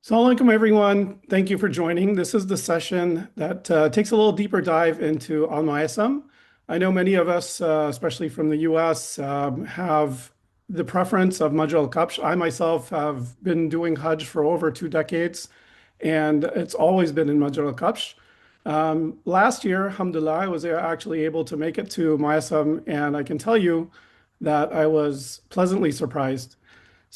Assalamu alaikum, everyone. Thank you for joining. This is the session that takes a little deeper dive into AlMuaisim. I know many of us, especially from the US, have the preference of Hajj al-Kabsh. I myself have been doing Hajj for over 2 decades, and it's always been in Hajj al-Kabsh. Last year, alhamdulillah, I was actually able to make it to Muaisim, and I can tell you that I was pleasantly surprised.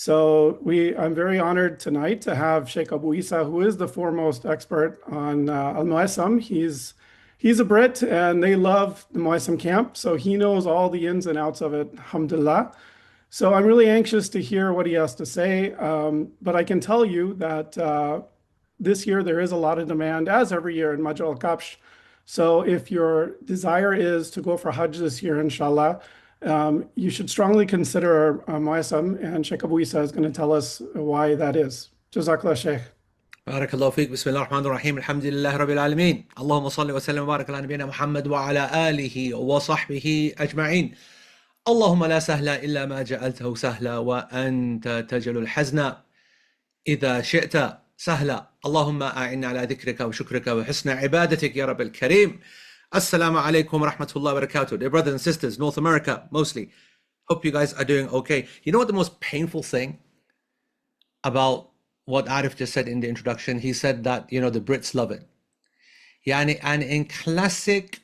I'm very honored tonight to have Sheikh Abu Eesa, who is the foremost expert on Al-Muaisim. He's a Brit and they love the Muaisim camp, so he knows all the ins and outs of it, alhamdulillah. So I'm really anxious to hear what he has to say. But I can tell you that this year there is a lot of demand, as every year in Majal Kapsh. So if your desire is to go for Hajj this year, inshallah, you should strongly consider Muaysam, and Sheikh Abu Isa is going to tell us why that is. Jazakallah, Sheikh. بارك الله فيك. بسم الله الرحمن الرحيم. الحمد لله رب العالمين. اللهم صل وسلم وبارك على نبينا محمد وعلى آله وصحبه أجمعين. اللهم لا سهل إلا ما جعلته سهلا وأنت تجعل الحزن إذا شئت سهلا. اللهم أعنا على ذكرك وشكرك وحسن عبادتك يا رب الكريم. Assalamu alaikum wa rahmatullahi wa barakatuh. Dear brothers and sisters, North America mostly. Hope you guys are doing okay. You know what the most painful thing about what Arif just said in the introduction? He said that, the Brits love it. And in classic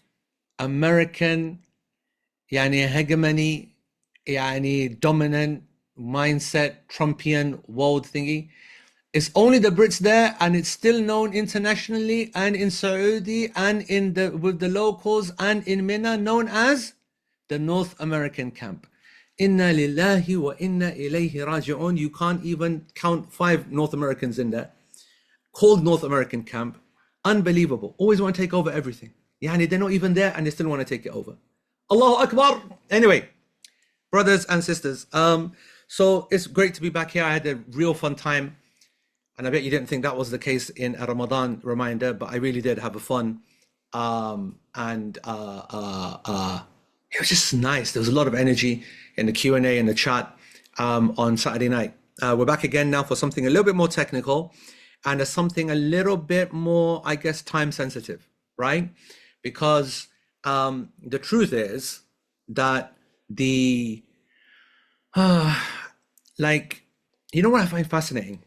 American hegemony, dominant mindset, Trumpian world thingy, it's only the Brits there, and it's still known internationally and in Saudi and with the locals and in Mina, known as the North American camp. Inna lillahi wa inna ilayhi raji'un. You can't even count 5 North Americans in there. Called North American camp. Unbelievable. Always want to take over everything. They're not even there and they still want to take it over. Allahu Akbar. Anyway, brothers and sisters, so it's great to be back here. I had a real fun time. And I bet you didn't think that was the case in a Ramadan reminder, but I really did have a fun. It was just nice. There was a lot of energy in the Q&A and the chat on Saturday night. We're back again now for something a little bit more technical and something a little bit more, I guess, time sensitive, right? Because the truth is that what I find fascinating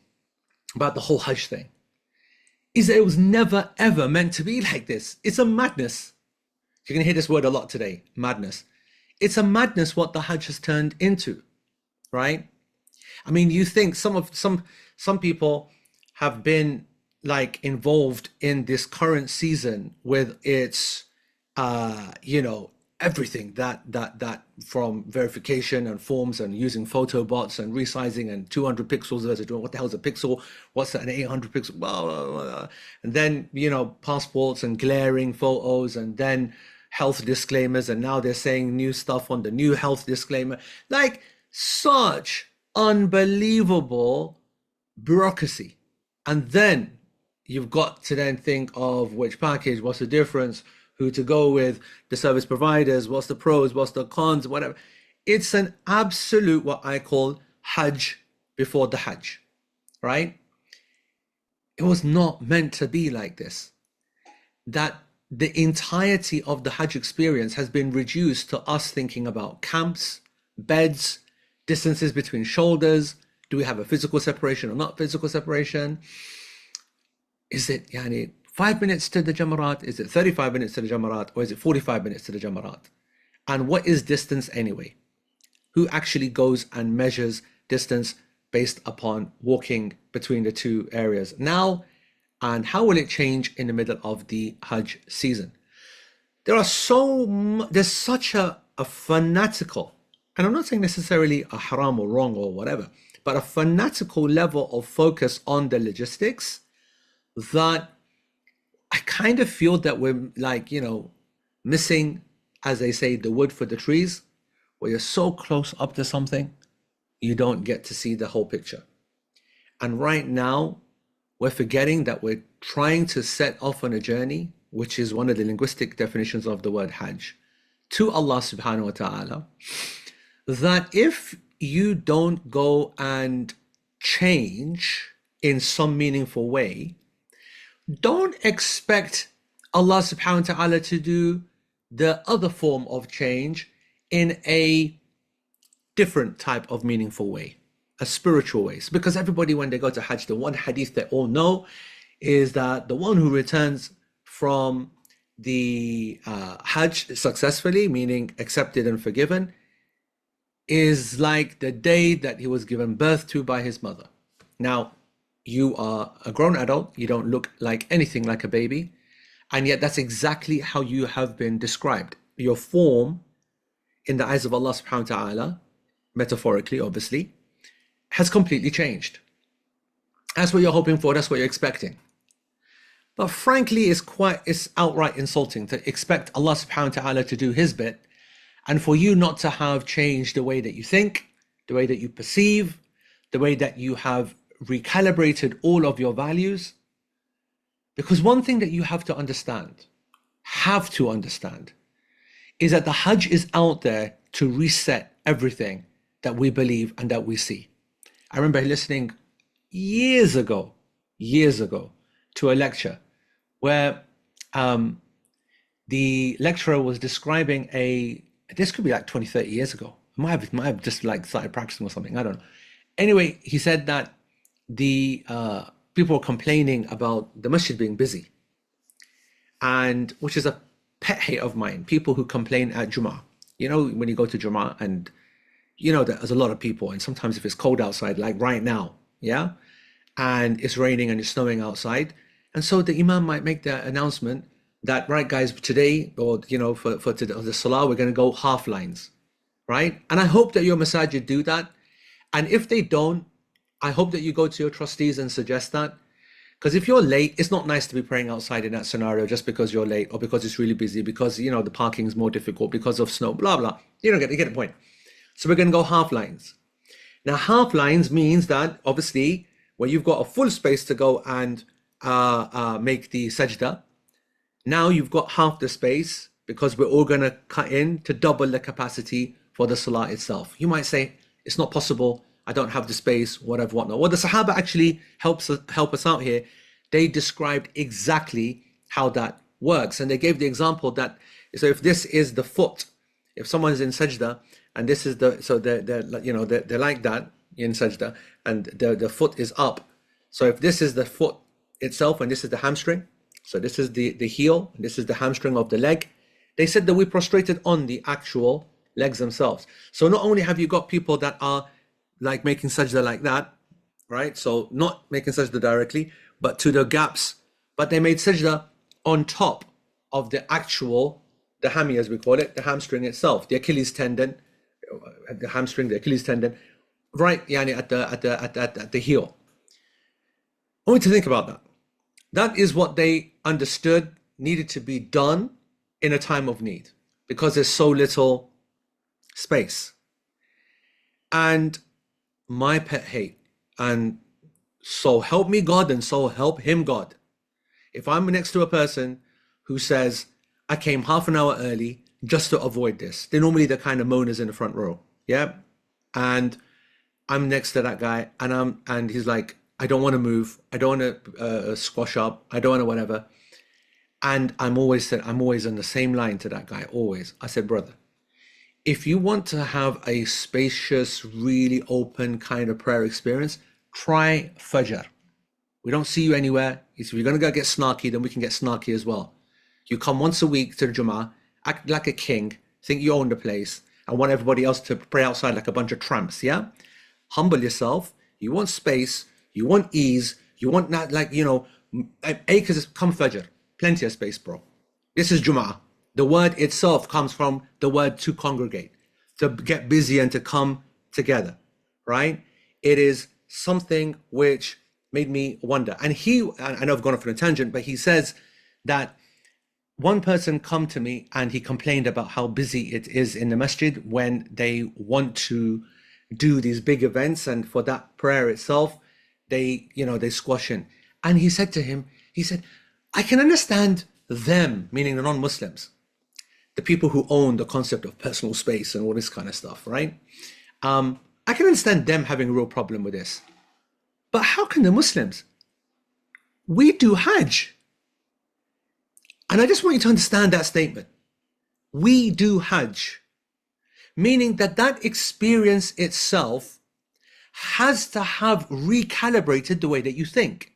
about the whole Hajj thing is that it was never ever meant to be like this. It's a madness. You're going to hear this word a lot today, madness. It's a madness what the Hajj has turned into, right? I mean, you think some people have been involved in this current season with its everything that from verification and forms and using photo bots and resizing and 200 pixels versus what the hell is a pixel, what's an 800 pixel, blah, blah, blah. And then passports and glaring photos and then health disclaimers, and now they're saying new stuff on the new health disclaimer, such unbelievable bureaucracy. And then you've got to then think of which package, what's the difference, who to go with, the service providers, what's the pros, what's the cons, whatever. It's an absolute, what I call Hajj before the Hajj, right? It was not meant to be like this. That the entirety of the Hajj experience has been reduced to us thinking about camps, beds, distances between shoulders. Do we have a physical separation or not physical separation? Is it 5 minutes to the Jamarat? Is it 35 minutes to the Jamarat? Or is it 45 minutes to the Jamarat? And what is distance anyway? Who actually goes and measures distance based upon walking between the two areas now? And how will it change in the middle of the Hajj season? There's such a fanatical, and I'm not saying necessarily a haram or wrong or whatever, but a fanatical level of focus on the logistics that I kind of feel that we're missing, as they say, the wood for the trees, where you're so close up to something, you don't get to see the whole picture. And right now, we're forgetting that we're trying to set off on a journey, which is one of the linguistic definitions of the word Hajj, to Allah subhanahu wa ta'ala, that if you don't go and change in some meaningful way, don't expect Allah subhanahu wa ta'ala to do the other form of change in a different type of meaningful way, a spiritual way. Because everybody, when they go to Hajj, the one hadith they all know is that the one who returns from the Hajj successfully, meaning accepted and forgiven, is like the day that he was given birth to by his mother. Now, you are a grown adult, you don't look like anything like a baby, and yet that's exactly how you have been described. Your form in the eyes of Allah subhanahu wa ta'ala, metaphorically, obviously, has completely changed. That's what you're hoping for, that's what you're expecting. But frankly, it's outright insulting to expect Allah subhanahu wa ta'ala to do his bit and for you not to have changed the way that you think, the way that you perceive, the way that you have recalibrated all of your values. Because one thing that you have to understand, is that the Hajj is out there to reset everything that we believe and that we see. I remember listening years ago, to a lecture where the lecturer was describing this could be like 20, 30 years ago. Might have just like started practicing or something. I don't know. Anyway, he said that the people were complaining about the masjid being busy, and which is a pet hate of mine. People who complain at Jummah. You know, when you go to Jummah and you know that there's a lot of people, and sometimes if it's cold outside, like right now, yeah, and it's raining and it's snowing outside, and so the imam might make the announcement that, right, guys, today, or you know, for today, the salah, we're going to go half lines, right? And I hope that your masajid do that. And if they don't, I hope that you go to your trustees and suggest that. Because if you're late, it's not nice to be praying outside in that scenario just because you're late or because it's really busy, because, you know, the parking is more difficult because of snow, blah, blah. You get the point. So we're going to go half lines. Now, half lines means that, obviously, where you've got a full space to go and make the sajda, now you've got half the space because we're all going to cut in to double the capacity for the salah itself. You might say, it's not possible, I don't have the space, whatever, whatnot. Well, the Sahaba actually help us out here. They described exactly how that works. And they gave the example that, so if this is the foot, if someone's in sajda, and this is they're like that in sajda, and the foot is up. So if this is the foot itself, and this is the hamstring, so this is the heel, and this is the hamstring of the leg, they said that we prostrated on the actual legs themselves. So not only have you got people that are like making sajda like that, right? So not making sajda directly, but to the gaps, but they made sajda on top of the actual, the hammy as we call it, the hamstring itself, the Achilles tendon, the hamstring, the Achilles tendon, right, yani at the heel. I want you to think about that. That is what they understood needed to be done in a time of need, because there's so little space. And my pet hate, and so help me God and so help him God, if I'm next to a person who says, I came half an hour early just to avoid this, they're normally the kind of moaners in the front row, yeah? And I'm next to that guy, and he's like, I don't want to move, I don't want to squash up, I don't want to whatever. And I'm always on the same line to that guy, always. I said, brother, if you want to have a spacious, really open kind of prayer experience, try Fajr. We don't see you anywhere. If you're going to go get snarky, then we can get snarky as well. You come once a week to the Jummah, act like a king, think you own the place, and want everybody else to pray outside like a bunch of tramps, yeah? Humble yourself. You want space. You want ease. You want not like, you know, acres, come Fajr. Plenty of space, bro. This is Jummah. The word itself comes from the word to congregate, to get busy and to come together, right? It is something which made me wonder. And I know I've gone off on a tangent, but he says that one person come to me and he complained about how busy it is in the masjid when they want to do these big events, and for that prayer itself, they squash in. And he said to him, I can understand them, meaning the non-Muslims, the people who own the concept of personal space and all this kind of stuff, right? I can understand them having a real problem with this. But how can the Muslims? We do Hajj. And I just want you to understand that statement. We do Hajj, meaning that that experience itself has to have recalibrated the way that you think.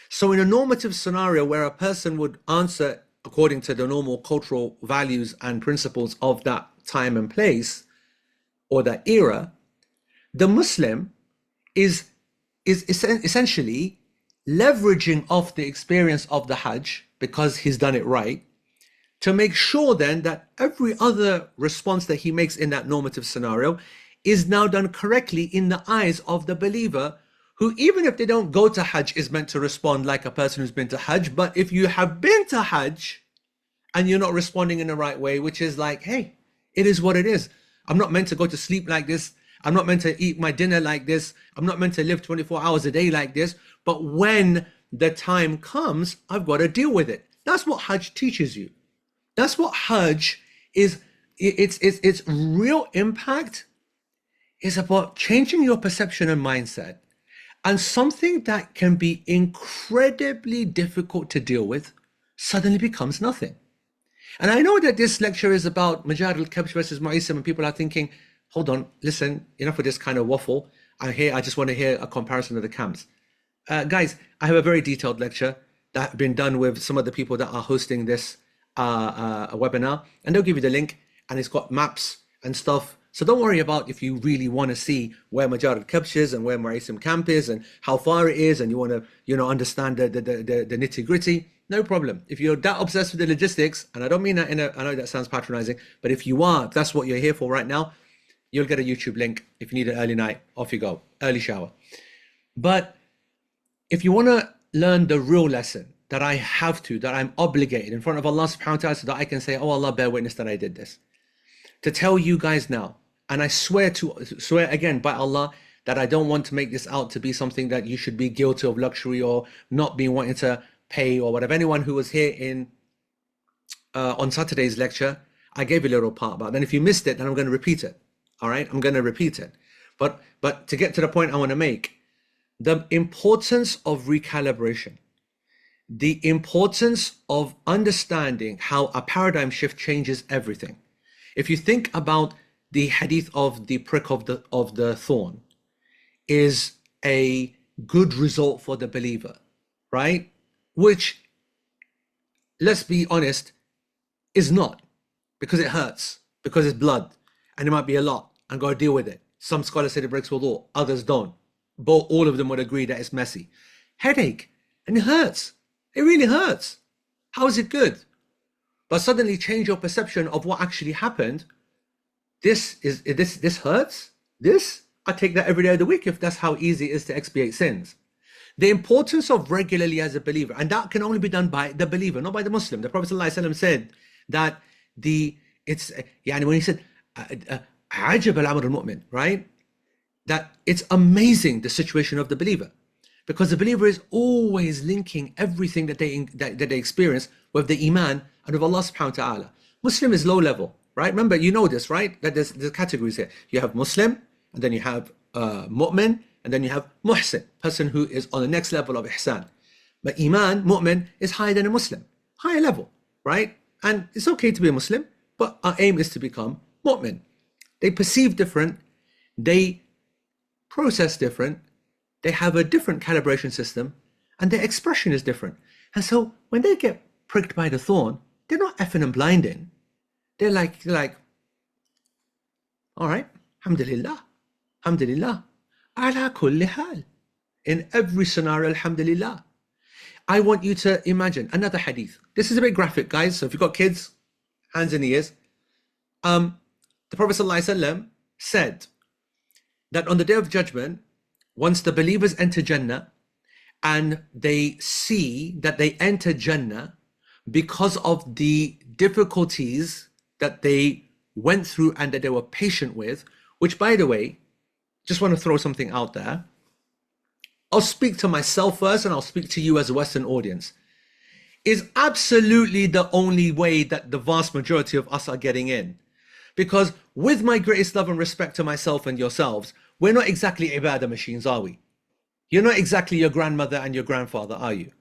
So in a normative scenario where a person would answer according to the normal cultural values and principles of that time and place or that era, the Muslim is essentially leveraging off the experience of the Hajj because he's done it right to make sure then that every other response that he makes in that normative scenario is now done correctly in the eyes of the believer, who, even if they don't go to Hajj, is meant to respond like a person who's been to Hajj. But if you have been to Hajj and you're not responding in the right way, which is like, hey, it is what it is. I'm not meant to go to sleep like this. I'm not meant to eat my dinner like this. I'm not meant to live 24 hours a day like this. But when the time comes, I've got to deal with it. That's what Hajj teaches you. That's what Hajj is. Its real impact is about changing your perception and mindset. And something that can be incredibly difficult to deal with suddenly becomes nothing. And I know that this lecture is about Majad al-Kabsh versus AlMuaisim, and people are thinking, hold on, listen, enough of this kind of waffle. I just want to hear a comparison of the camps. Guys, I have a very detailed lecture that has been done with some of the people that are hosting this webinar, and they'll give you the link, and it's got maps and stuff. So don't worry about if you really want to see where Majad al-Kabsh is and where AlMuaisim camp is and how far it is, and you want to, understand the nitty gritty. No problem. If you're that obsessed with the logistics, and I don't mean that I know that sounds patronizing, but if you are, if that's what you're here for right now, you'll get a YouTube link. If you need an early night, off you go, early shower. But if you want to learn the real lesson that I'm obligated in front of Allah subhanahu wa ta'ala, so that I can say, oh Allah, bear witness that I did this. To tell you guys now, and I swear again by Allah that I don't want to make this out to be something that you should be guilty of luxury or not being wanting to pay or whatever. Anyone who was here in on Saturday's lecture, I gave you a little part about it. And if you missed it, then I'm going to repeat it. All right, I'm going to repeat it. But to get to the point I want to make, the importance of recalibration, the importance of understanding how a paradigm shift changes everything. If you think about the hadith of the prick of the thorn, is a good result for the believer, right? Which, let's be honest, is not, because it hurts, because it's blood, and it might be a lot, and got to deal with it. Some scholars say it breaks wudu, others don't. But all of them would agree that it's messy. Headache, and it hurts. It really hurts. How is it good? But suddenly change your perception of what actually happened. This hurts. I take that every day of the week if that's how easy it is to expiate sins. The importance of regularly as a believer, and that can only be done by the believer, not by the Muslim. The Prophet ﷺ said that when he said "Ajab al-amr al-mu'min," right? That it's amazing the situation of the believer, because the believer is always linking everything that they experience with the iman and with Allah subhanahu wa ta'ala. Muslim is low level, right? Remember, you know this, right? That there's categories here. You have Muslim, and then you have mu'min, and then you have muhsin, person who is on the next level of ihsan. But iman, mu'min, is higher than a Muslim, higher level, right? And it's okay to be a Muslim, but our aim is to become mu'min. They perceive different, they process different, they have a different calibration system, and their expression is different. And so when they get pricked by the thorn, they're not effing and blinding. They're like, all right, alhamdulillah, alhamdulillah, ala kulli hal. In every scenario, alhamdulillah. I want you to imagine another hadith. This is a bit graphic, guys. So if you've got kids, hands and ears. The Prophet ﷺ said that on the day of judgment, once the believers enter Jannah and they see that they enter Jannah because of the difficulties that they went through and that they were patient with, which, by the way, just want to throw something out there. I'll speak to myself first and I'll speak to you as a Western audience. Is absolutely the only way that the vast majority of us are getting in. Because with my greatest love and respect to myself and yourselves, we're not exactly ibadah machines, are we? You're not exactly your grandmother and your grandfather, are you?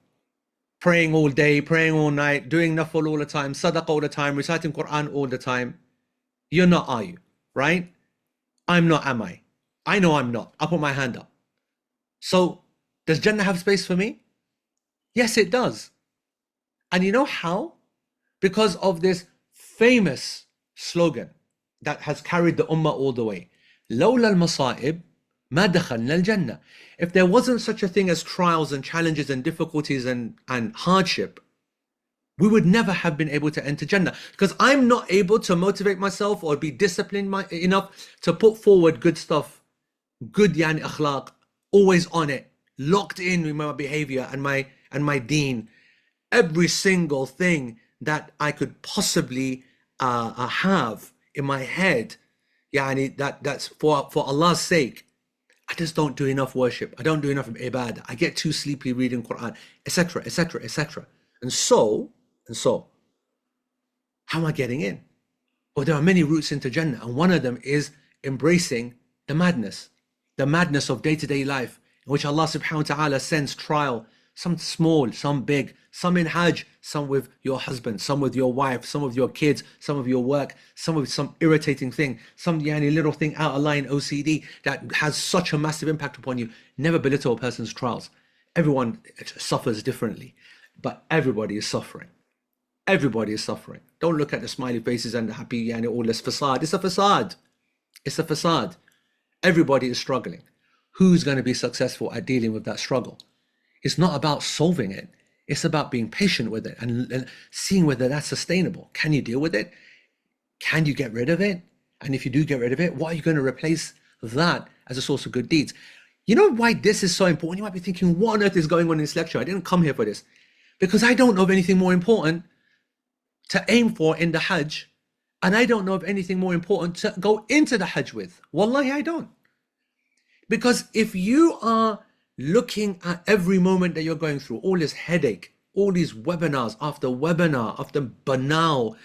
Praying all day, praying all night, doing nafal all the time, sadaqah all the time, reciting Quran all the time. You're not, are you? Right? I'm not, am I? I know I'm not. I'll put my hand up. So, does Jannah have space for me? Yes, it does. And you know how? Because of this famous slogan that has carried the ummah all the way. لولا المصائب ما دخلنا الجنة. If there wasn't such a thing as trials and challenges and difficulties and hardship, we would never have been able to enter Jannah. Because I'm not able to motivate myself or be disciplined enough to put forward good stuff, good yani akhlaq, always on it, locked in with my behavior and my deen. Every single thing that I could possibly have in my head, yani that's for Allah's sake. I just don't do enough worship. I don't do enough ibadah. I get too sleepy reading Quran, etc., etc., etc. And so, how am I getting in? Well, there are many routes into Jannah, and one of them is embracing the madness of day-to-day life, in which Allah subhanahu wa ta'ala sends trial, some small, some big, some in Hajj, some with your husband, some with your wife, some with your kids, some of your work, some with some irritating thing, some yani little thing out of line OCD that has such a massive impact upon you. Never belittle a person's trials. Everyone suffers differently, but everybody is suffering. Everybody is suffering. Don't look at the smiley faces and the happy and all this facade. It's a facade. It's a facade. Everybody is struggling. Who's going to be successful at dealing with that struggle? It's not about solving it. It's about being patient with it and seeing whether that's sustainable. Can you deal with it? Can you get rid of it? And if you do get rid of it, what are you going to replace that as a source of good deeds? You know why this is so important? You might be thinking, what on earth is going on in this lecture? I didn't come here for this. Because I don't know of anything more important to aim for in the Hajj, and I don't know of anything more important to go into the Hajj with. Wallahi, I don't. Because if you are looking at every moment that you're going through, all this headache, all these webinars after webinar, after banal,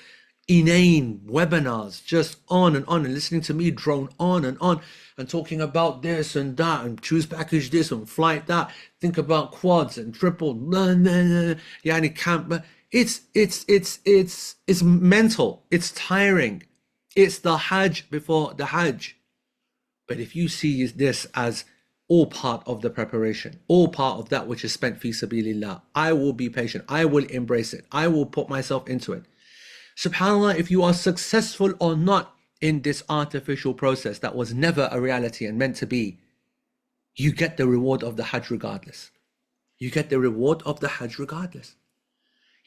inane webinars, just on and listening to me drone on and talking about this and that and choose package this and flight that, think about quads and triple, yani camp. It's mental. It's tiring. It's the Hajj before the Hajj. But if you see this as all part of the preparation, all part of that which is spent fi sabilillah, I will be patient. I will embrace it. I will put myself into it. SubhanAllah, if you are successful or not in this artificial process that was never a reality and meant to be, you get the reward of the Hajj regardless. You get the reward of the Hajj regardless.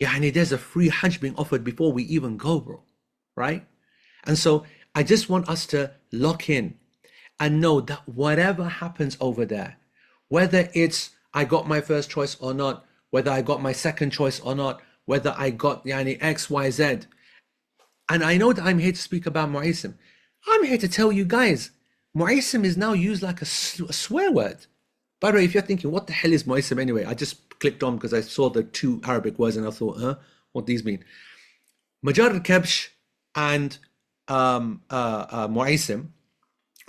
Yani there's a free Hajj being offered before we even go, bro. Right? And so I just want us to lock in and know that whatever happens over there, whether it's I got my first choice or not, whether I got my second choice or not, whether I got yani X, Y, Z. And I know that I'm here to speak about Muaisim. I'm here to tell you guys, Muaisim is now used like a swear word. By the way, if you're thinking, what the hell is Muaisim anyway? I just clicked on because I saw the two Arabic words and I thought, what these mean? Majar al-Kabsh and Muaisim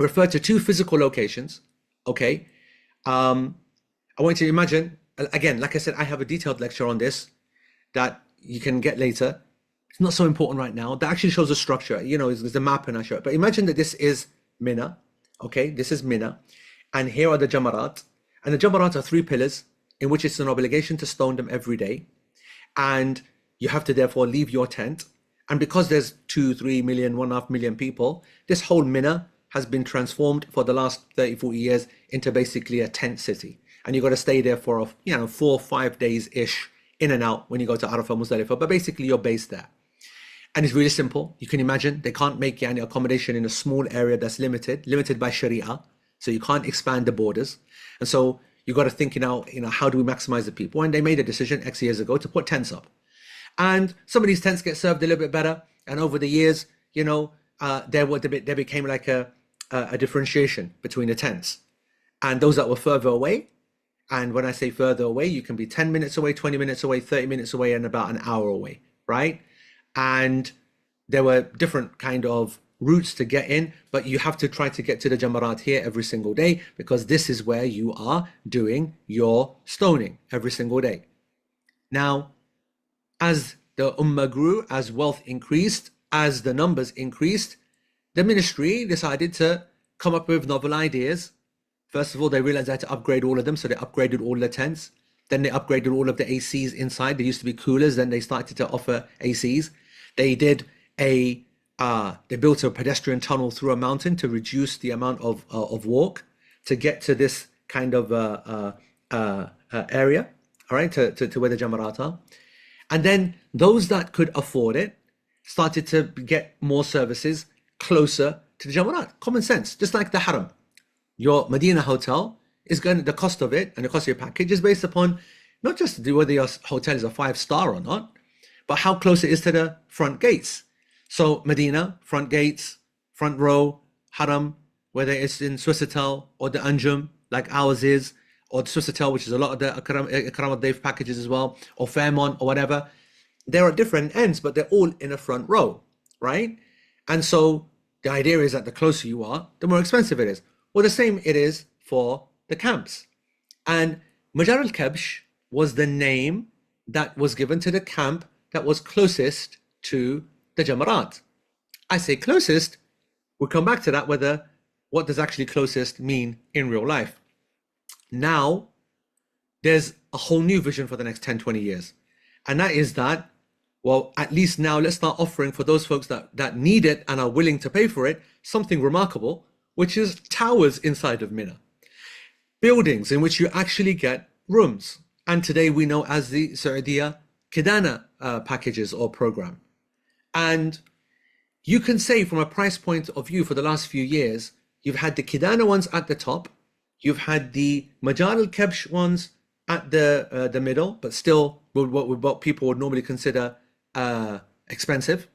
refer to two physical locations, okay? I want you to imagine, again, like I said, I have a detailed lecture on this that you can get later. It's not so important right now. That actually shows the structure. You know, there's a map and I show it. But imagine that this is Mina, okay? This is Mina. And here are the Jamarat. And the Jamarat are three pillars in which it's an obligation to stone them every day. And you have to therefore leave your tent. And because there's 2, 3 million, 1.5 million people, this whole Mina has been transformed for the last 30, 40 years into basically a tent city. And you've got to stay there for, 4, 5 days-ish, in and out when you go to Arafah, Muzdalifah. But basically you're based there. And it's really simple. You can imagine they can't make yani accommodation in a small area that's limited by Sharia. So you can't expand the borders. And so you got to think, how do we maximize the people? And they made a decision X years ago to put tents up. And some of these tents get served a little bit better. And over the years, there became like a differentiation between the tents. And those that were further away, and when I say further away, you can be 10 minutes away, 20 minutes away, 30 minutes away, and about an hour away, right? And there were different kind of routes to get in, but you have to try to get to the Jamarat here every single day because this is where you are doing your stoning every single day. Now, as the Ummah grew, as wealth increased, as the numbers increased, the ministry decided to come up with novel ideas. First of all, they realized they had to upgrade all of them, so they upgraded all the tents. Then they upgraded all of the ACs inside. There used to be coolers, then they started to offer ACs. They did they built a pedestrian tunnel through a mountain to reduce the amount of walk to get to this kind of area, all right, to where the Jamarat are. And then those that could afford it started to get more services closer to the Jamarat. Common sense, just like the Haram. Your Medina hotel is the cost of it and the cost of your package is based upon not just whether your hotel is a 5-star or not, but how close it is to the front gates. So Medina, front gates, front row, Haram, whether it's in Swissôtel or the Anjum, like ours is, or the Swissôtel, which is a lot of the Ikram al-Dayf packages as well, or Fairmont or whatever. There are different ends, but they're all in a front row, right? And so the idea is that the closer you are, the more expensive it is. Well, the same it is for the camps. And Majar al-Kabsh was the name that was given to the camp that was closest to the Jamarat. I say closest, we'll come back to that, what does actually closest mean in real life. Now, there's a whole new vision for the next 10, 20 years. And that is that, well, at least now let's start offering for those folks that need it and are willing to pay for it, something remarkable, which is towers inside of Mina. Buildings in which you actually get rooms. And today we know as the Saudiya Kidana packages or program. And you can say from a price point of view for the last few years, you've had the Kidana ones at the top, you've had the Majar al-Kabsh ones at the middle, but still what people would normally consider expensive.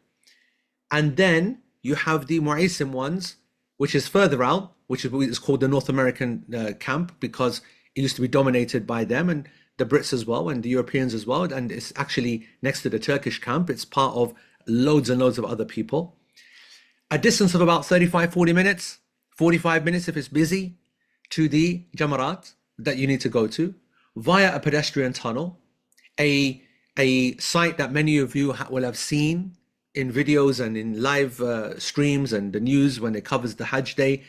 And then you have the Muaisim ones, which is further out, which is called the North American camp because it used to be dominated by them and the Brits as well and the Europeans as well. And it's actually next to the Turkish camp. It's part of loads and loads of other people. A distance of about 35, 40 minutes, 45 minutes if it's busy, to the Jamarat that you need to go to via a pedestrian tunnel, a site that many of you will have seen in videos and in live streams and the news when it covers the Hajj day,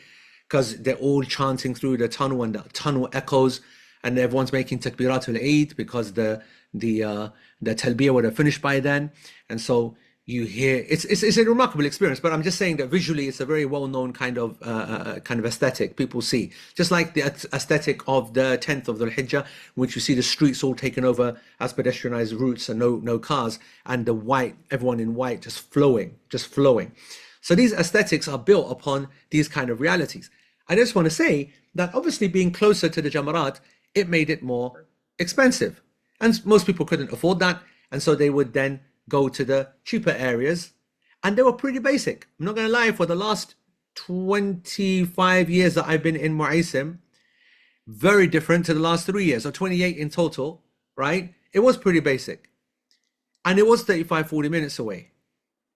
because they're all chanting through the tunnel and the tunnel echoes and everyone's making takbiratul Eid because the talbiyah would have finished by then. And so you hear it's a remarkable experience, but I'm just saying that visually it's a very well-known kind of aesthetic people see, just like the aesthetic of the 10th of the Hijjah, which you see the streets all taken over as pedestrianized routes and no cars, and the white, everyone in white just flowing. So these aesthetics are built upon these kind of realities. I just want to say that obviously being closer to the Jamarat, it made it more expensive, and most people couldn't afford that, and so they would then go to the cheaper areas, and they were pretty basic. I'm not going to lie, for the last 25 years that I've been in Muaisim, very different to the last 3 years, or 28 in total, right? It was pretty basic. And it was 35, 40 minutes away.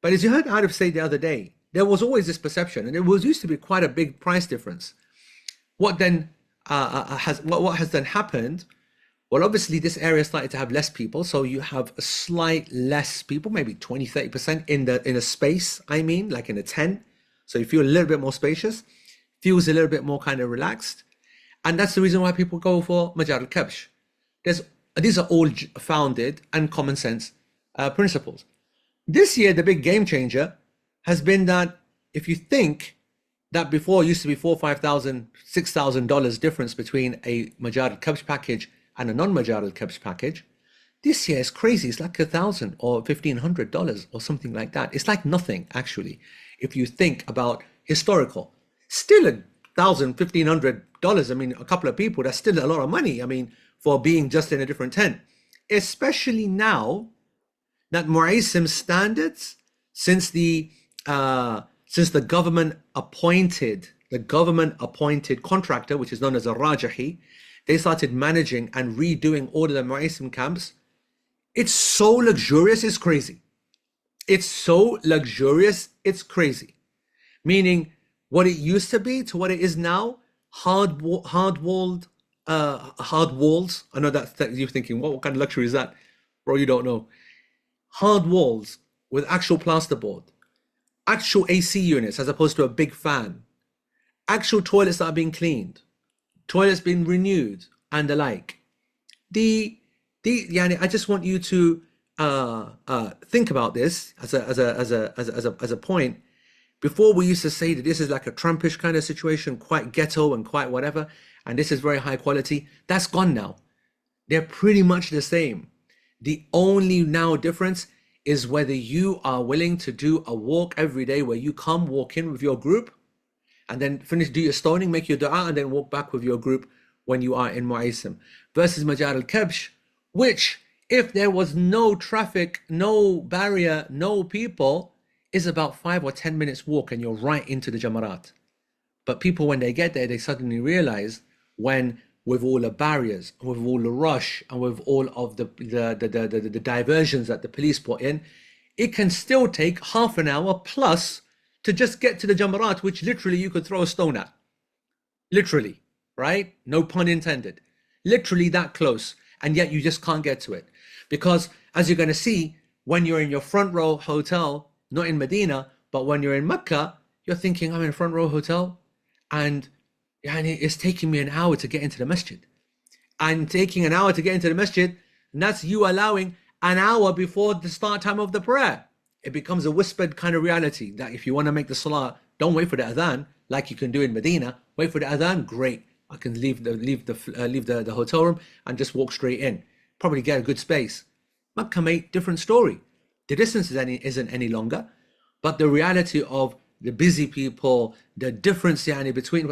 But as you heard Arif say the other day, there was always this perception, and it was used to be quite a big price difference. What then what has then happened? Well, obviously this area started to have less people, so you have a slight less people, maybe 20, 30% in a space, I mean, like in a tent. So you feel a little bit more spacious, feels a little bit more kind of relaxed. And that's the reason why people go for Majar al-Kabsh. These are all founded and common sense principles. This year, the big game changer has been that if you think that before it used to be $4,000, $5,000, $6,000 difference between a Majar al-Kabsh package and a non-Majar al-Kabsh package, this year is crazy. It's like $1,000 or $1,500 or something like that. It's like nothing, actually. If you think about historical, still $1,000, $1,500. I mean, a couple of people, that's still a lot of money. I mean, for being just in a different tent, especially now that Muaisim standards, since the government appointed contractor, which is known as a Rajahi, they started managing and redoing all of the Muaisim camps. It's so luxurious, it's crazy. It's so luxurious, it's crazy. meaning what it used to be to what it is now, hard walls. I know that you're thinking, what kind of luxury is that? Bro, you don't know. Hard walls with actual plasterboard, actual AC units as opposed to a big fan, actual toilets that are being cleaned, toilets being renewed, and the like. The yani, I just want you to think about this as a point. Before we used to say that this is like a Trumpish kind of situation, quite ghetto and quite whatever, and this is very high quality. That's gone now. They're pretty much the same. The only now difference is whether you are willing to do a walk every day where you come walk in with your group and then finish, do your stoning, make your dua, and then walk back with your group when you are in Muaisim, versus Majar al-Kabsh, which, if there was no traffic, no barrier, no people, is about 5 or 10 minutes walk and you're right into the Jamarat. But people, when they get there, they suddenly realize, when with all the barriers, with all the rush, and with all of the diversions that the police put in, it can still take half an hour plus to just get to the Jamarat, which literally you could throw a stone at. Literally, right? No pun intended. Literally that close. And yet you just can't get to it. Because as you're going to see, when you're in your front row hotel, not in Medina, but when you're in Mecca, you're thinking, I'm in a front row hotel and it's taking me an hour to get into the masjid. And taking an hour to get into the masjid, and that's you allowing an hour before the start time of the prayer. It becomes a whispered kind of reality that if you want to make the salah, don't wait for the adhan like you can do in Medina. Wait for the adhan, great. I can leave the hotel room and just walk straight in. Probably get a good space. Makkah, mate, different story. The distance isn't any longer, but the reality of the busy people, the difference between,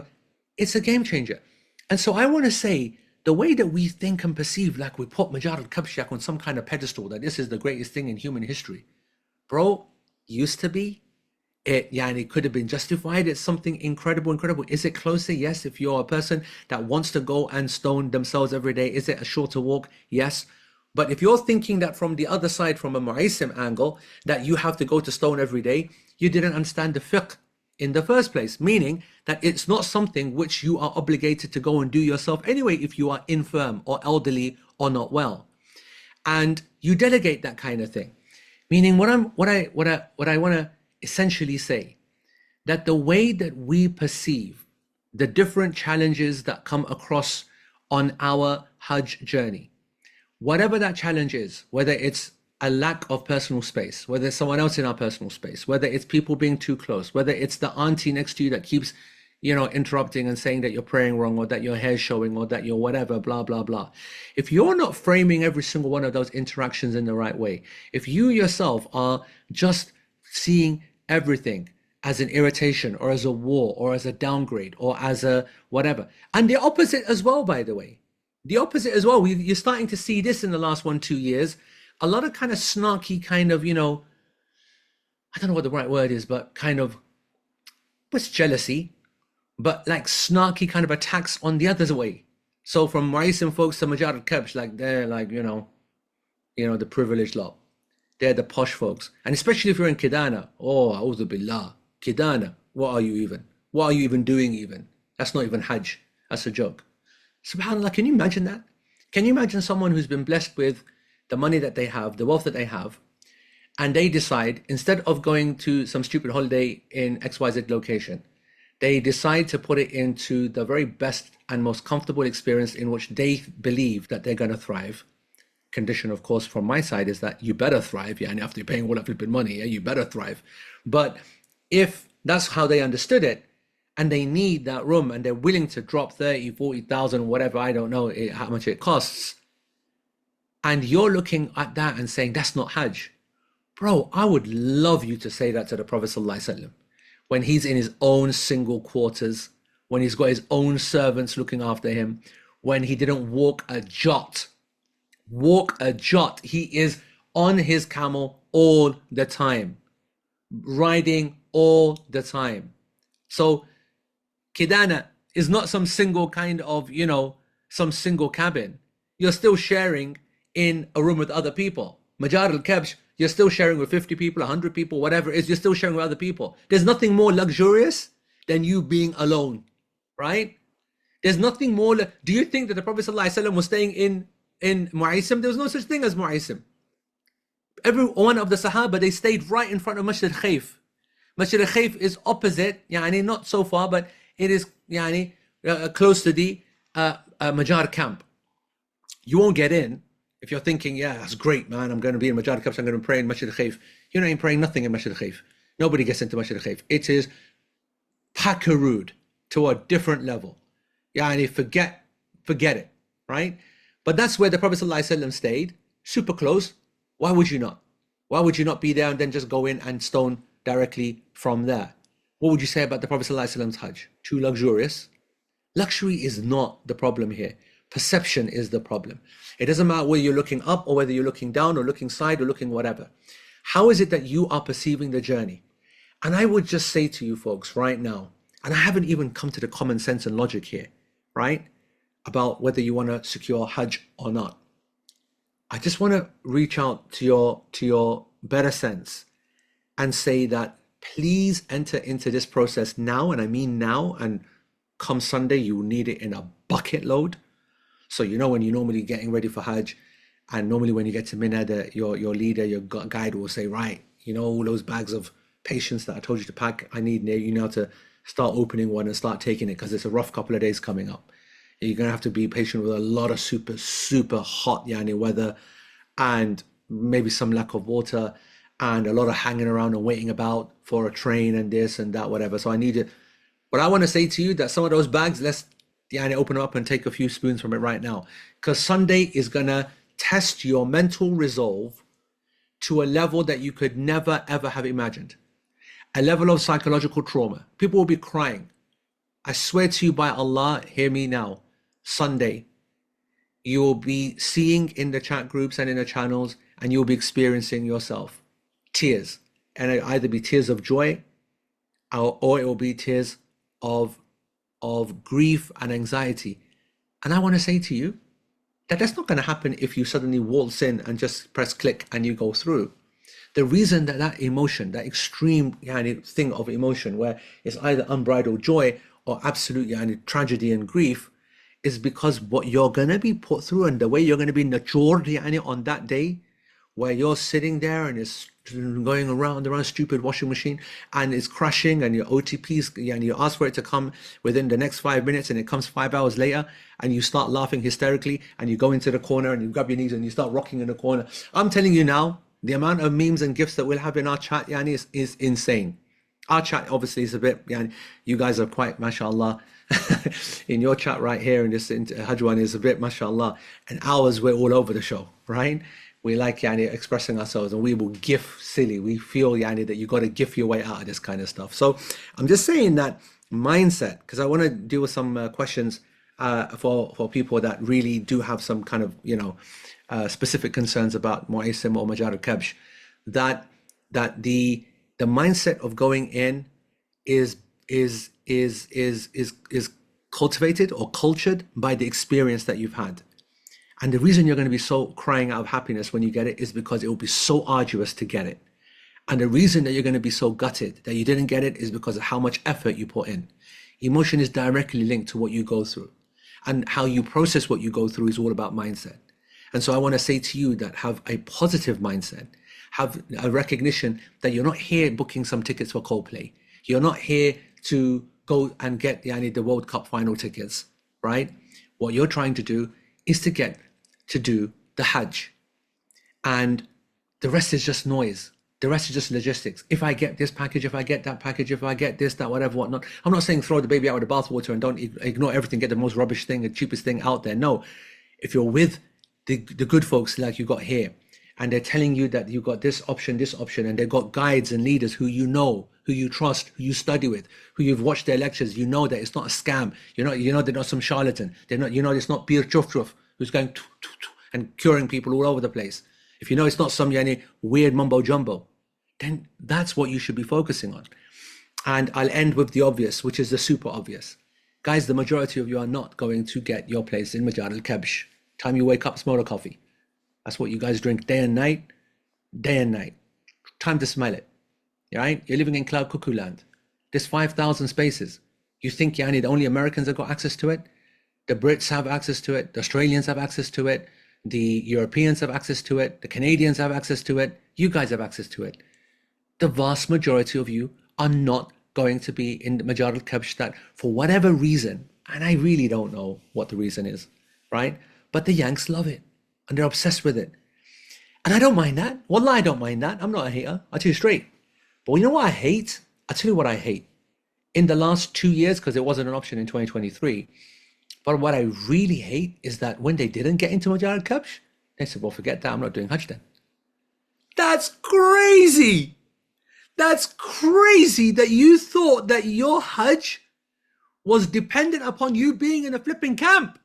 it's a game changer. And so I want to say, the way that we think and perceive, like we put Majar al-Kabsh on some kind of pedestal, that this is the greatest thing in human history. Bro, used to be. It could have been justified. It's something incredible. Is it closer? Yes. If you're a person that wants to go and stone themselves every day, is it a shorter walk? Yes. But if you're thinking that from the other side, from a Muaisim angle, that you have to go to stone every day, you didn't understand the fiqh in the first place, meaning that it's not something which you are obligated to go and do yourself anyway if you are infirm or elderly or not well. And you delegate that kind of thing. Meaning what I want to essentially say, that the way that we perceive the different challenges that come across on our Hajj journey, whatever that challenge is, whether it's a lack of personal space, whether it's someone else in our personal space, whether it's people being too close, whether it's the auntie next to you that keeps, interrupting and saying that you're praying wrong, or that your hair's showing, or that you're whatever, blah, blah, blah. If you're not framing every single one of those interactions in the right way, if you yourself are just seeing everything as an irritation or as a war or as a downgrade or as a whatever, and the opposite as well, by the way, the opposite as well, you're starting to see this in the last 1-2 years, a lot of kind of snarky kind of, I don't know what the right word is, but kind of, what's jealousy, but like snarky kind of attacks on the other way. So from Muaisim folks to Majar al-Kabsh, like they're like, the privileged lot. They're the posh folks. And especially if you're in Kidana. Oh, A'udhu Billah. Kidana. What are you even? What are you even doing even? That's not even Hajj. That's a joke. SubhanAllah, can you imagine that? Can you imagine someone who's been blessed with the money that they have, the wealth that they have, and they decide, instead of going to some stupid holiday in XYZ location, they decide to put it into the very best and most comfortable experience in which they believe that they're going to thrive. Condition, of course, from my side is that you better thrive, and after you're paying all that flipping money, you better thrive. But if that's how they understood it, and they need that room, and they're willing to drop 30, 40,000, whatever, I don't know how much it costs, and you're looking at that and saying, that's not Hajj. Bro, I would love you to say that to the Prophet ﷺ when he's in his own single quarters, when he's got his own servants looking after him, when he didn't walk a jot. He is on his camel all the time, riding all the time. So Kidana is not some single kind of, some single cabin. You're still sharing in a room with other people. Majar al-Kabsh, You're still sharing with 50 people, 100 people, whatever it is, you're still sharing with other people. There's nothing more luxurious than you being alone, right? There's nothing more. Do you think that the Prophet ﷺ was staying in Muaisim? There was no such thing as Muaisim. Every one of the Sahaba, they stayed right in front of Masjid Khayf. Masjid Khayf is opposite, yani not so far, but it is yani close to the Majar camp. You won't get in if you're thinking, yeah, that's great, man. I'm going to be in Majar camp, so I'm going to pray in Masjid Khayf. You're not even praying nothing in Masjid Khayf. Nobody gets into Masjid Khayf. It is packarood to a different level. Yani forget it, right? But that's where the Prophet ﷺ stayed, super close. Why would you not? Why would you not be there and then just go in and stone directly from there? What would you say about the Prophet ﷺ's Hajj? Too luxurious? Luxury is not the problem here. Perception is the problem. It doesn't matter whether you're looking up or whether you're looking down or looking side or looking whatever. How is it that you are perceiving the journey? And I would just say to you folks right now, and I haven't even come to the common sense and logic here, right? About whether you want to secure Hajj or not. I just want to reach out to your better sense and say that please enter into this process now, and I mean now, and come Sunday, you will need it in a bucket load. So you know when you're normally getting ready for Hajj, and normally when you get to Mina, your leader, your guide will say, right, you know, all those bags of patience that I told you to pack, I need you now to start opening one and start taking it because it's a rough couple of days coming up. You're going to have to be patient with a lot of super, super hot yani weather and maybe some lack of water and a lot of hanging around and waiting about for a train and this and that, whatever. So I need it. But I want to say to you that some of those bags, let's yani open up and take a few spoons from it right now. Because Sunday is going to test your mental resolve to a level that you could never, ever have imagined. A level of psychological trauma. People will be crying. I swear to you by Allah, hear me now. Sunday, you will be seeing in the chat groups and in the channels, and you'll be experiencing yourself tears, and it'll either be tears of joy, or it will be tears of grief and anxiety. And I want to say to you that that's not going to happen if you suddenly waltz in and just press click and you go through. The reason that emotion, that extreme thing of emotion, where it's either unbridled joy or absolute tragedy and grief, is because what you're going to be put through and the way you're going to be matured on that day, where you're sitting there and it's going around stupid washing machine and it's crashing and your OTPs and you ask for it to come within the next 5 minutes and it comes 5 hours later and you start laughing hysterically and you go into the corner and you grab your knees and you start rocking in the corner. I'm telling you now, the amount of memes and gifs that we'll have in our chat is insane. Our chat obviously is a bit, you guys are quite, mashallah, in your chat right here in this Hajj one is a bit, mashallah, and ours we're all over the show, right? We like expressing ourselves and we will gif silly. We feel that you got to gif your way out of this kind of stuff. So I'm just saying that mindset, because I want to deal with some questions for people that really do have some kind of specific concerns about Muaisim or Majar al-Kabsh, that the mindset of going in is cultivated or cultured by the experience that you've had. And the reason you're going to be so crying out of happiness when you get it is because it will be so arduous to get it. And the reason that you're going to be so gutted that you didn't get it is because of how much effort you put in. Emotion is directly linked to what you go through. And how you process what you go through is all about mindset. And so I want to say to you that have a positive mindset. Have a recognition that you're not here booking some tickets for Coldplay. You're not here to go and get the World Cup final tickets, right? What you're trying to do is to get to do the Hajj. And the rest is just noise. The rest is just logistics. If I get this package, if I get that package, if I get this, that, whatever, whatnot. I'm not saying throw the baby out with the bathwater and don't ignore everything, get the most rubbish thing, the cheapest thing out there. No, if you're with the good folks like you got here, and they're telling you that you got this option, and they've got guides and leaders who you know, who you trust, who you study with, who you've watched their lectures, you know that it's not a scam. You know they're not some charlatan. They're not, it's not Peer Chuf who's going and curing people all over the place. If you know it's not some weird mumbo jumbo, then that's what you should be focusing on. And I'll end with the obvious, which is the super obvious. Guys, the majority of you are not going to get your place in Majar al-Kabsh. Time you wake up, smell the coffee. That's what you guys drink day and night. day and night. Time to smell it, right? You're living in cloud cuckoo land. There's 5,000 spaces. You think, Yani, the only Americans have got access to it? The Brits have access to it. The Australians have access to it. The Europeans have access to it. The Canadians have access to it. You guys have access to it. The vast majority of you are not going to be in the Majar al-Kabsh that for whatever reason, and I really don't know what the reason is, right? But the Yanks love it and they're obsessed with it. And I don't mind that. Wallah, I don't mind that. I'm not a hater. I'll tell you straight. But you know what I hate? I'll tell you what I hate. In the last 2 years, because it wasn't an option in 2023, but what I really hate is that when they didn't get into Majar al-Kabsh, they said, well, forget that. I'm not doing Hajj then. That's crazy. That's crazy that you thought that your Hajj was dependent upon you being in a flipping camp.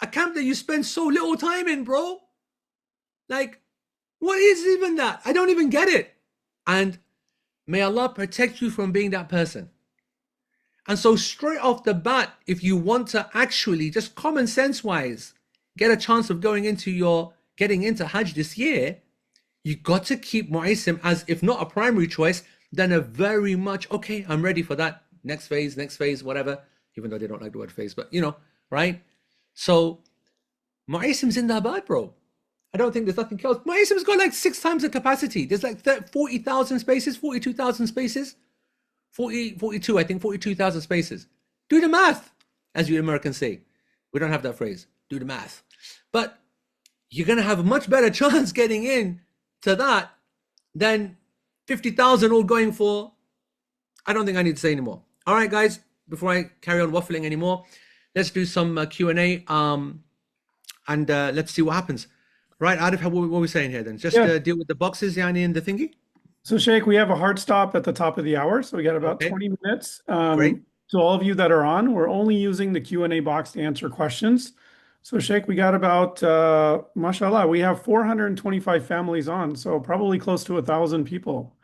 A camp that you spend so little time in, bro. Like, what is even that? I don't even get it. And may Allah protect you from being that person. And so straight off the bat, if you want to actually just common sense wise get a chance of getting into Hajj this year, you got to keep Muaisim as, if not a primary choice, then a very much, okay, I'm ready for that next phase, whatever, even though they don't like the word phase, but right? So Muaisim's in the bad, bro. I don't think there's nothing else. Muaisim's got like 6 times the capacity. There's like 40,000 spaces, 42,000 spaces, 42, I think 42,000 spaces. Do the math, as you Americans say. We don't have that phrase. Do the math. But you're going to have a much better chance getting in to that than 50,000 all going for. I don't think I need to say anymore. All right, guys, before I carry on waffling anymore, let's do some Q&A and let's see what happens. Right, Arif, what are we saying here then? Just Yeah. deal with the boxes, Yani, and the thingy? So, Shaykh, we have a hard stop at the top of the hour, so we got about Okay, 20 minutes. great. To all of you that are on, we're only using the Q&A box to answer questions. So, Shaykh, we got about, mashallah, we have 425 families on, so probably close to 1,000 people.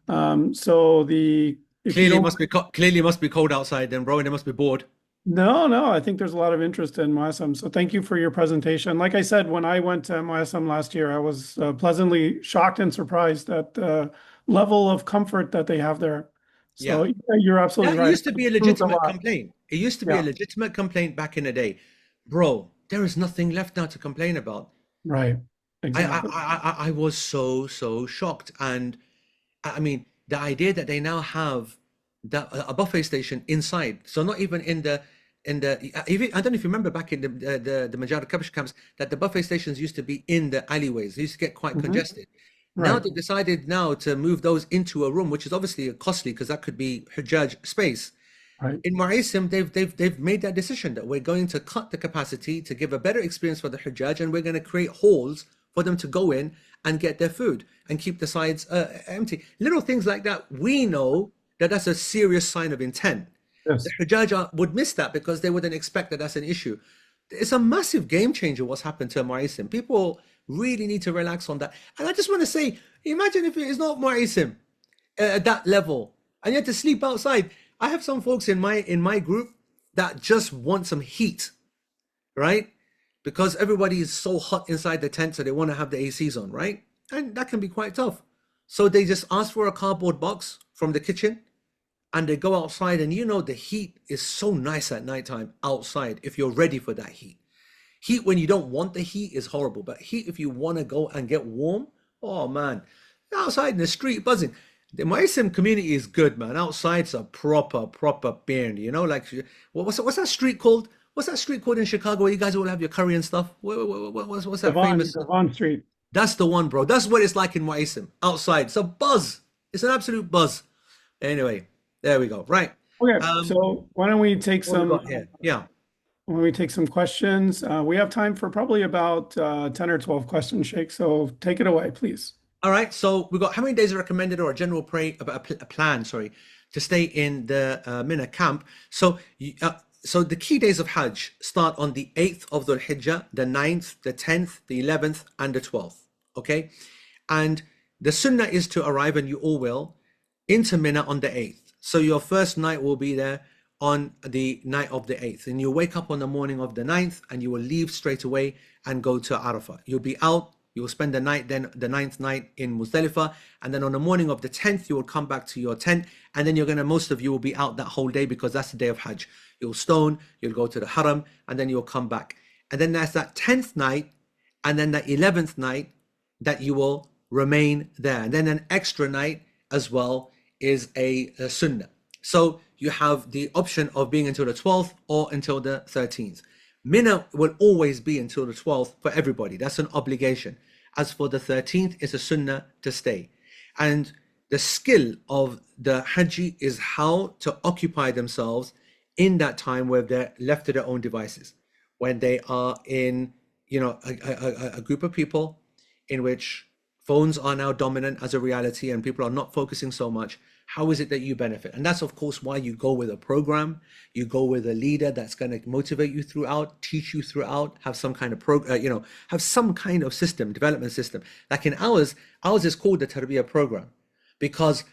If you Clearly, it don't, must be clearly it must be cold outside then, bro, and they must be bored. no, I think there's a lot of interest in Muassam. So thank you for your presentation. Like I said, when I went to Muassam last year, I was pleasantly shocked and surprised at the level of comfort that they have there. So Yeah. yeah, you're absolutely That right. used to be a Improved a legitimate lot. complaint. It used to be a Yeah, legitimate complaint back in the day. Bro, there is nothing left now to complain about. right. I I Exactly. I was so shocked. And I mean, the idea that they now have a buffet station inside, so not even even, I don't know if you remember back in the Majara Kabish camps that the buffet stations used to be in the alleyways. They used to get quite Hmm. congested. Now Right, they've decided now to move those into a room, which is obviously costly because that could be Hajjaj space. right. In Muaisim, they've made that decision that we're going to cut the capacity to give a better experience for the Hajjaj, and we're going to create halls for them to go in and get their food and keep the sides empty. Little things like that, we know that that's a serious sign of intent. The Yes. Hajjaj would miss that because they wouldn't expect that that's an issue. It's a massive game changer what's happened to Muaisim. People really need to relax on that. And I just want to say, imagine if it is not Muaisim at that level and you have to sleep outside. I have some folks in my group that just want some heat, right? Because everybody is so hot inside the tent, so they want to have the ACs on, right? And that can be quite tough. So they just ask for a cardboard box from the kitchen and they go outside, and the heat is so nice at nighttime outside if you're ready for that heat. Heat when you don't want the heat is horrible, but heat if you want to go and get warm, oh man, outside in the street buzzing. The Muslim community is good, man. Outside's a proper band, like what's that street called? What's that street called in Chicago where you guys all have your curry and stuff? What's that famous? Devon Street. That's the one, bro. That's what it's like in Waisim. Outside. It's a buzz. It's an absolute buzz. Anyway, there we go. Right. Okay, Um, so why don't we take what we some got here? Yeah. questions? We have time for probably about 10 or 12 questions, Sheikh. So take it away, please. All right. So we got how many days are recommended, or a general a plan, sorry, to stay in the Mina camp. So the key days of Hajj start on the 8th of Dhul Hijjah, the 9th, the 10th, the 11th, and the 12th. Okay. And the sunnah is to arrive, and you all will, into Mina on the 8th. So your first night will be there on the night of the 8th. And you wake up on the morning of the 9th and you will leave straight away and go to Arafah. You'll be out You will spend the night, then the ninth night in Muzdalifah, and then on the morning of the 10th, you will come back to your tent, and then most of you will be out that whole day because that's the day of Hajj. You'll stone, you'll go to the Haram, and then you'll come back. And then there's that 10th night, and then that 11th night that you will remain there. And then an extra night as well is a sunnah. So you have the option of being until the 12th or until the 13th. Mina will always be until the 12th for everybody. That's an obligation. As for the 13th, it's a sunnah to stay. And the skill of the Hajji is how to occupy themselves in that time where they're left to their own devices. When they are in, a group of people in which phones are now dominant as a reality and people are not focusing so much, how is it that you benefit? And that's, of course, why you go with a program, you go with a leader that's going to motivate you throughout, teach you throughout, have some kind of have some kind of system, development system. Like in ours is called the Tarbiyah program because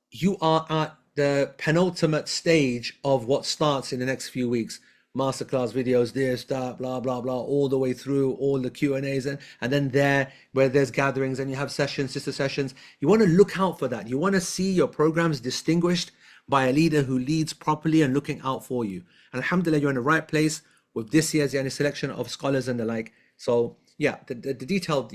you are at the penultimate stage of what starts in the next few weeks. Masterclass videos, this, that, blah, blah, blah, all the way through all the Q&As. And then there, where there's gatherings and you have sessions, sister sessions, you want to look out for that. You want to see your programs distinguished by a leader who leads properly and looking out for you. And alhamdulillah, you're in the right place with this year's selection of scholars and the like. So yeah, the detailed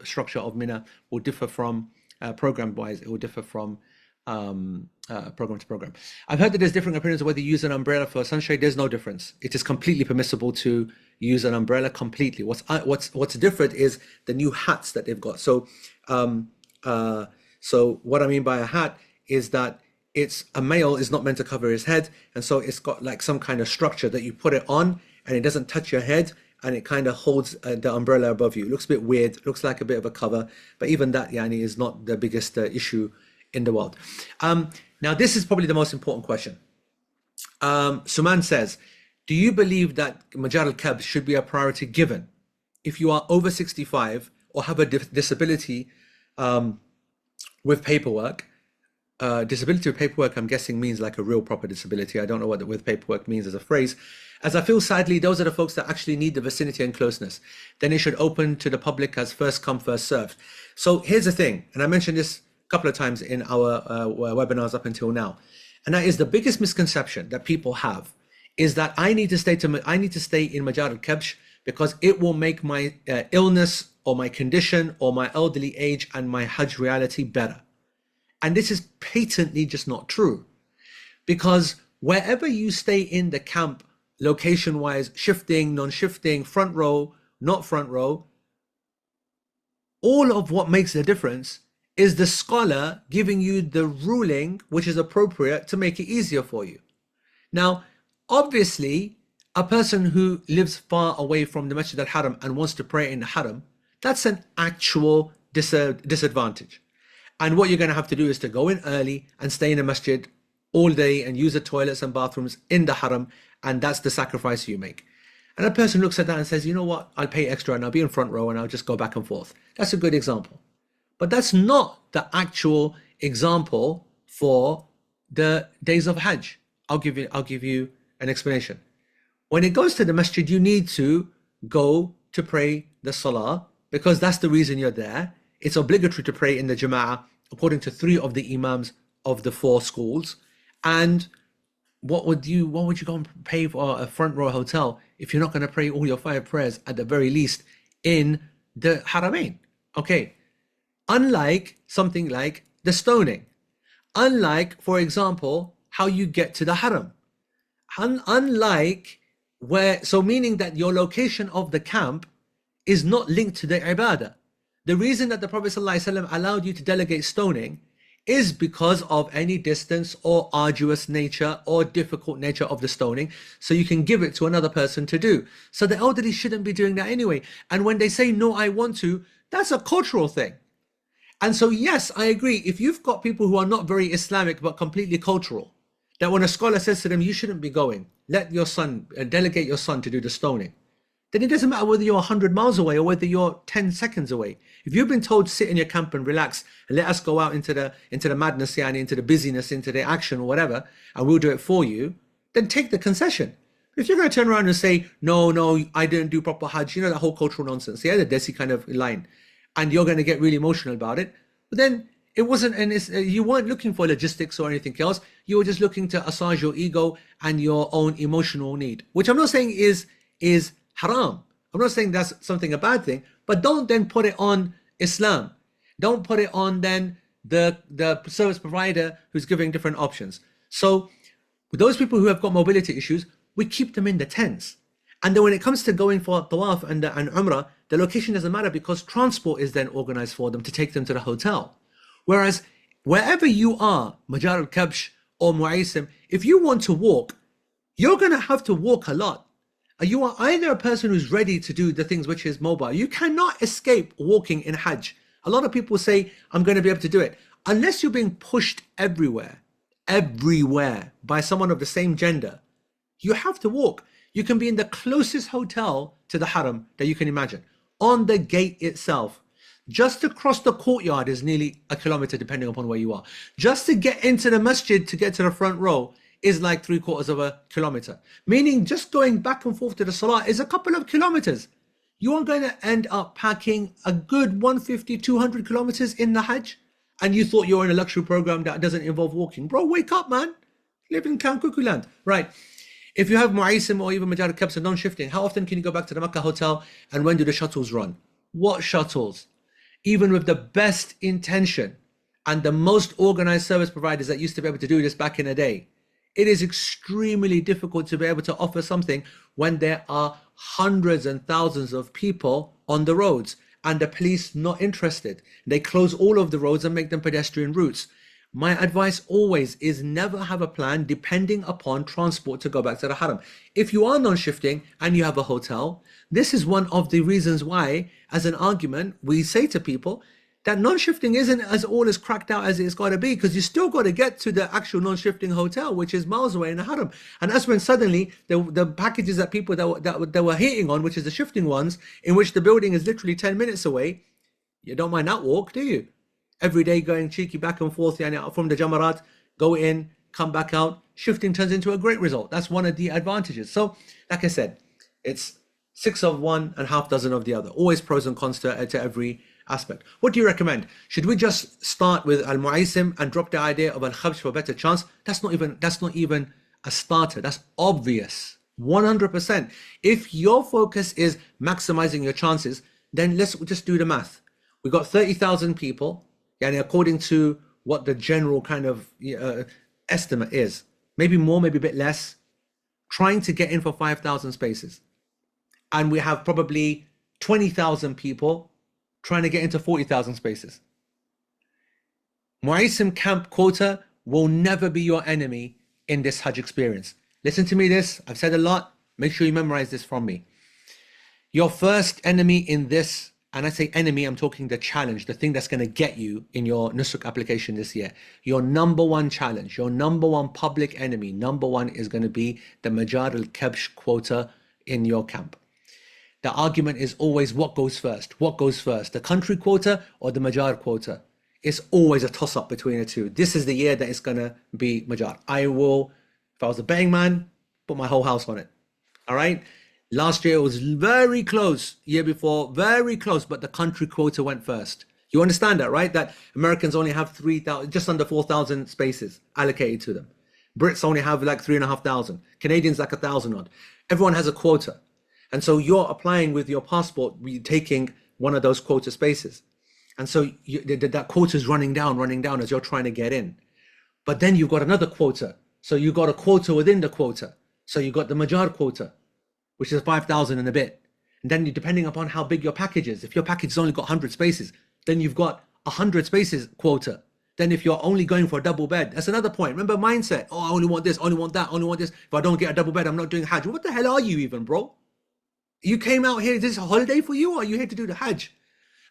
structure of Mina will differ from program-wise. It will differ from program to program. I've heard that there's different opinions of whether you use an umbrella for sunshade. There's no difference. It is completely permissible to use an umbrella completely. What's different is the new hats that they've got. So what I mean by a hat is that it's a male is not meant to cover his head, and so it's got like some kind of structure that you put it on and it doesn't touch your head and it kind of holds the umbrella above you. It looks a bit weird, looks like a bit of a cover, but even that is not the biggest issue in the world. Now, this is probably the most important question. Suman says, do you believe that Majar al-Kab should be a priority given if you are over 65 or have a disability with paperwork? Disability with paperwork, I'm guessing, means like a real proper disability. I don't know what with paperwork means as a phrase. As I feel, sadly, those are the folks that actually need the vicinity and closeness. Then it should open to the public as first come, first served. So here's the thing, and I mentioned this couple of times in our webinars up until now, and that is the biggest misconception that people have is that I need to stay in Majar al-Kabsh because it will make my illness or my condition or my elderly age and my Hajj reality better. And this is patently just not true, because wherever you stay in the camp, location wise, shifting, non-shifting, front row, not front row, all of what makes the difference is the scholar giving you the ruling which is appropriate to make it easier for you. Now, obviously, a person who lives far away from the Masjid al-Haram and wants to pray in the Haram, that's an actual disadvantage. And what you're going to have to do is to go in early and stay in the masjid all day and use the toilets and bathrooms in the Haram, and that's the sacrifice you make. And a person looks at that and says, you know what, I'll pay extra and I'll be in front row and I'll just go back and forth. That's a good example. But that's not the actual example for the days of Hajj. I'll give you an explanation. When it goes to the masjid, you need to go to pray the salah because that's the reason you're there. It's obligatory to pray in the jama'ah according to 3 of the imams of the 4 schools. And what would you go and pay for a front row hotel if you're not going to pray all your 5 prayers at the very least in the Haramain? Okay. Unlike something like the stoning, unlike, for example, how you get to the Haram, unlike so meaning that your location of the camp is not linked to the ibadah. The reason that the Prophet ﷺ allowed you to delegate stoning is because of any distance or arduous nature or difficult nature of the stoning, so you can give it to another person to do. So the elderly shouldn't be doing that anyway. And when they say, no, I want to, that's a cultural thing. And so, yes, I agree. If you've got people who are not very Islamic, but completely cultural, that when a scholar says to them, you shouldn't be going, let your son, delegate your son to do the stoning, then it doesn't matter whether you're 100 miles away or whether you're 10 seconds away. If you've been told sit in your camp and relax and let us go out into the madness, into the busyness, into the action or whatever, and we'll do it for you, then take the concession. If you're going to turn around and say, no, no, I didn't do proper Hajj, you know, that whole cultural nonsense, yeah, the Desi kind of line, and you're going to get really emotional about it, but then it wasn't, and you weren't looking for logistics or anything else. You were just looking to assuage your ego and your own emotional need, which I'm not saying is haram. I'm not saying that's something a bad thing, but don't then put it on Islam. Don't put it on then the service provider who's giving different options. So with those people who have got mobility issues, we keep them in the tents. And then when it comes to going for tawaf and umrah, the location doesn't matter because transport is then organized for them to take them to the hotel. Whereas wherever you are, Majar al-Kabsh or Muaisim, if you want to walk, you're going to have to walk a lot. You are either a person who's ready to do the things which is mobile. You cannot escape walking in Hajj. A lot of people say, I'm going to be able to do it. Unless you're being pushed everywhere by someone of the same gender, you have to walk. You can be in the closest hotel to the haram that you can imagine. On the gate itself. Just to cross the courtyard is nearly a kilometer depending upon where you are. Just to get into the masjid to get to the front row is like 3/4 of a kilometer. Meaning just going back and forth to the salah is a couple of kilometers. You are going to end up packing a good 150, 200 kilometers in the Hajj. And you thought you were in a luxury program that doesn't involve walking. Bro, wake up, man. Live in Kankuku land. Right. If you have Muaisim or even Majar al-Kabs and non-shifting, how often can you go back to the Makkah hotel and when do the shuttles run? What shuttles? Even with the best intention and the most organized service providers that used to be able to do this back in the day, it is extremely difficult to be able to offer something when there are hundreds and thousands of people on the roads and the police not interested. They close all of the roads and make them pedestrian routes. My advice always is never have a plan depending upon transport to go back to the haram. If you are non-shifting and you have a hotel, this is one of the reasons why, as an argument, we say to people that non-shifting isn't as all as cracked out as it's got to be, because you still got to get to the actual non-shifting hotel, which is miles away in the haram. And that's when suddenly the packages that people that were hitting on, which is the shifting ones, in which the building is literally 10 minutes away, you don't mind that walk, do you? Every day going cheeky back and forth from the Jamarat, go in, come back out. Shifting turns into a great result. That's one of the advantages. So, like I said, it's 6 of one and half dozen of the other. Always pros and cons to every aspect. What do you recommend? Should we just start with AlMuaisim and drop the idea of Al-Khabsh for a better chance? That's not even a starter. That's obvious. 100%. If your focus is maximizing your chances, then let's just do the math. We've got 30,000 people. And according to what the general kind of estimate is, maybe more, maybe a bit less, trying to get in for 5,000 spaces. And we have probably 20,000 people trying to get into 40,000 spaces. Muaisim camp quota will never be your enemy in this Hajj experience. Listen to me this, I've said a lot, make sure you memorize this from me. Your first enemy in this, and I say enemy, I'm talking the challenge, the thing that's going to get you in your Nusuk application this year. Your number one challenge, your number one public enemy, number one is going to be the Majar al-Kabsh quota in your camp. The argument is always what goes first? What goes first? The country quota or the Majar quota? It's always a toss-up between the two. This is the year that it's going to be Majar. I will, if I was a betting man, put my whole house on it. All right? Last year it was very close, year before, very close, but the country quota went first. You understand that, right? That Americans only have 3,000, just under 4,000 spaces allocated to them. Brits only have like 3,500. Canadians like 1,000 odd. Everyone has a quota. And so you're applying with your passport, taking one of those quota spaces. And so that quota is running down as you're trying to get in. But then you've got another quota. So you've got a quota within the quota. So you've got the Majar quota, which is 5,000 and a bit. And then depending upon how big your package is, if your package has only got 100 spaces, then you've got 100 spaces quota. Then if you're only going for a double bed, that's another point. Remember mindset. Oh, I only want this, only want that, only want this. If I don't get a double bed, I'm not doing Hajj. What the hell are you even, bro? You came out here, is this a holiday for you or are you here to do the Hajj?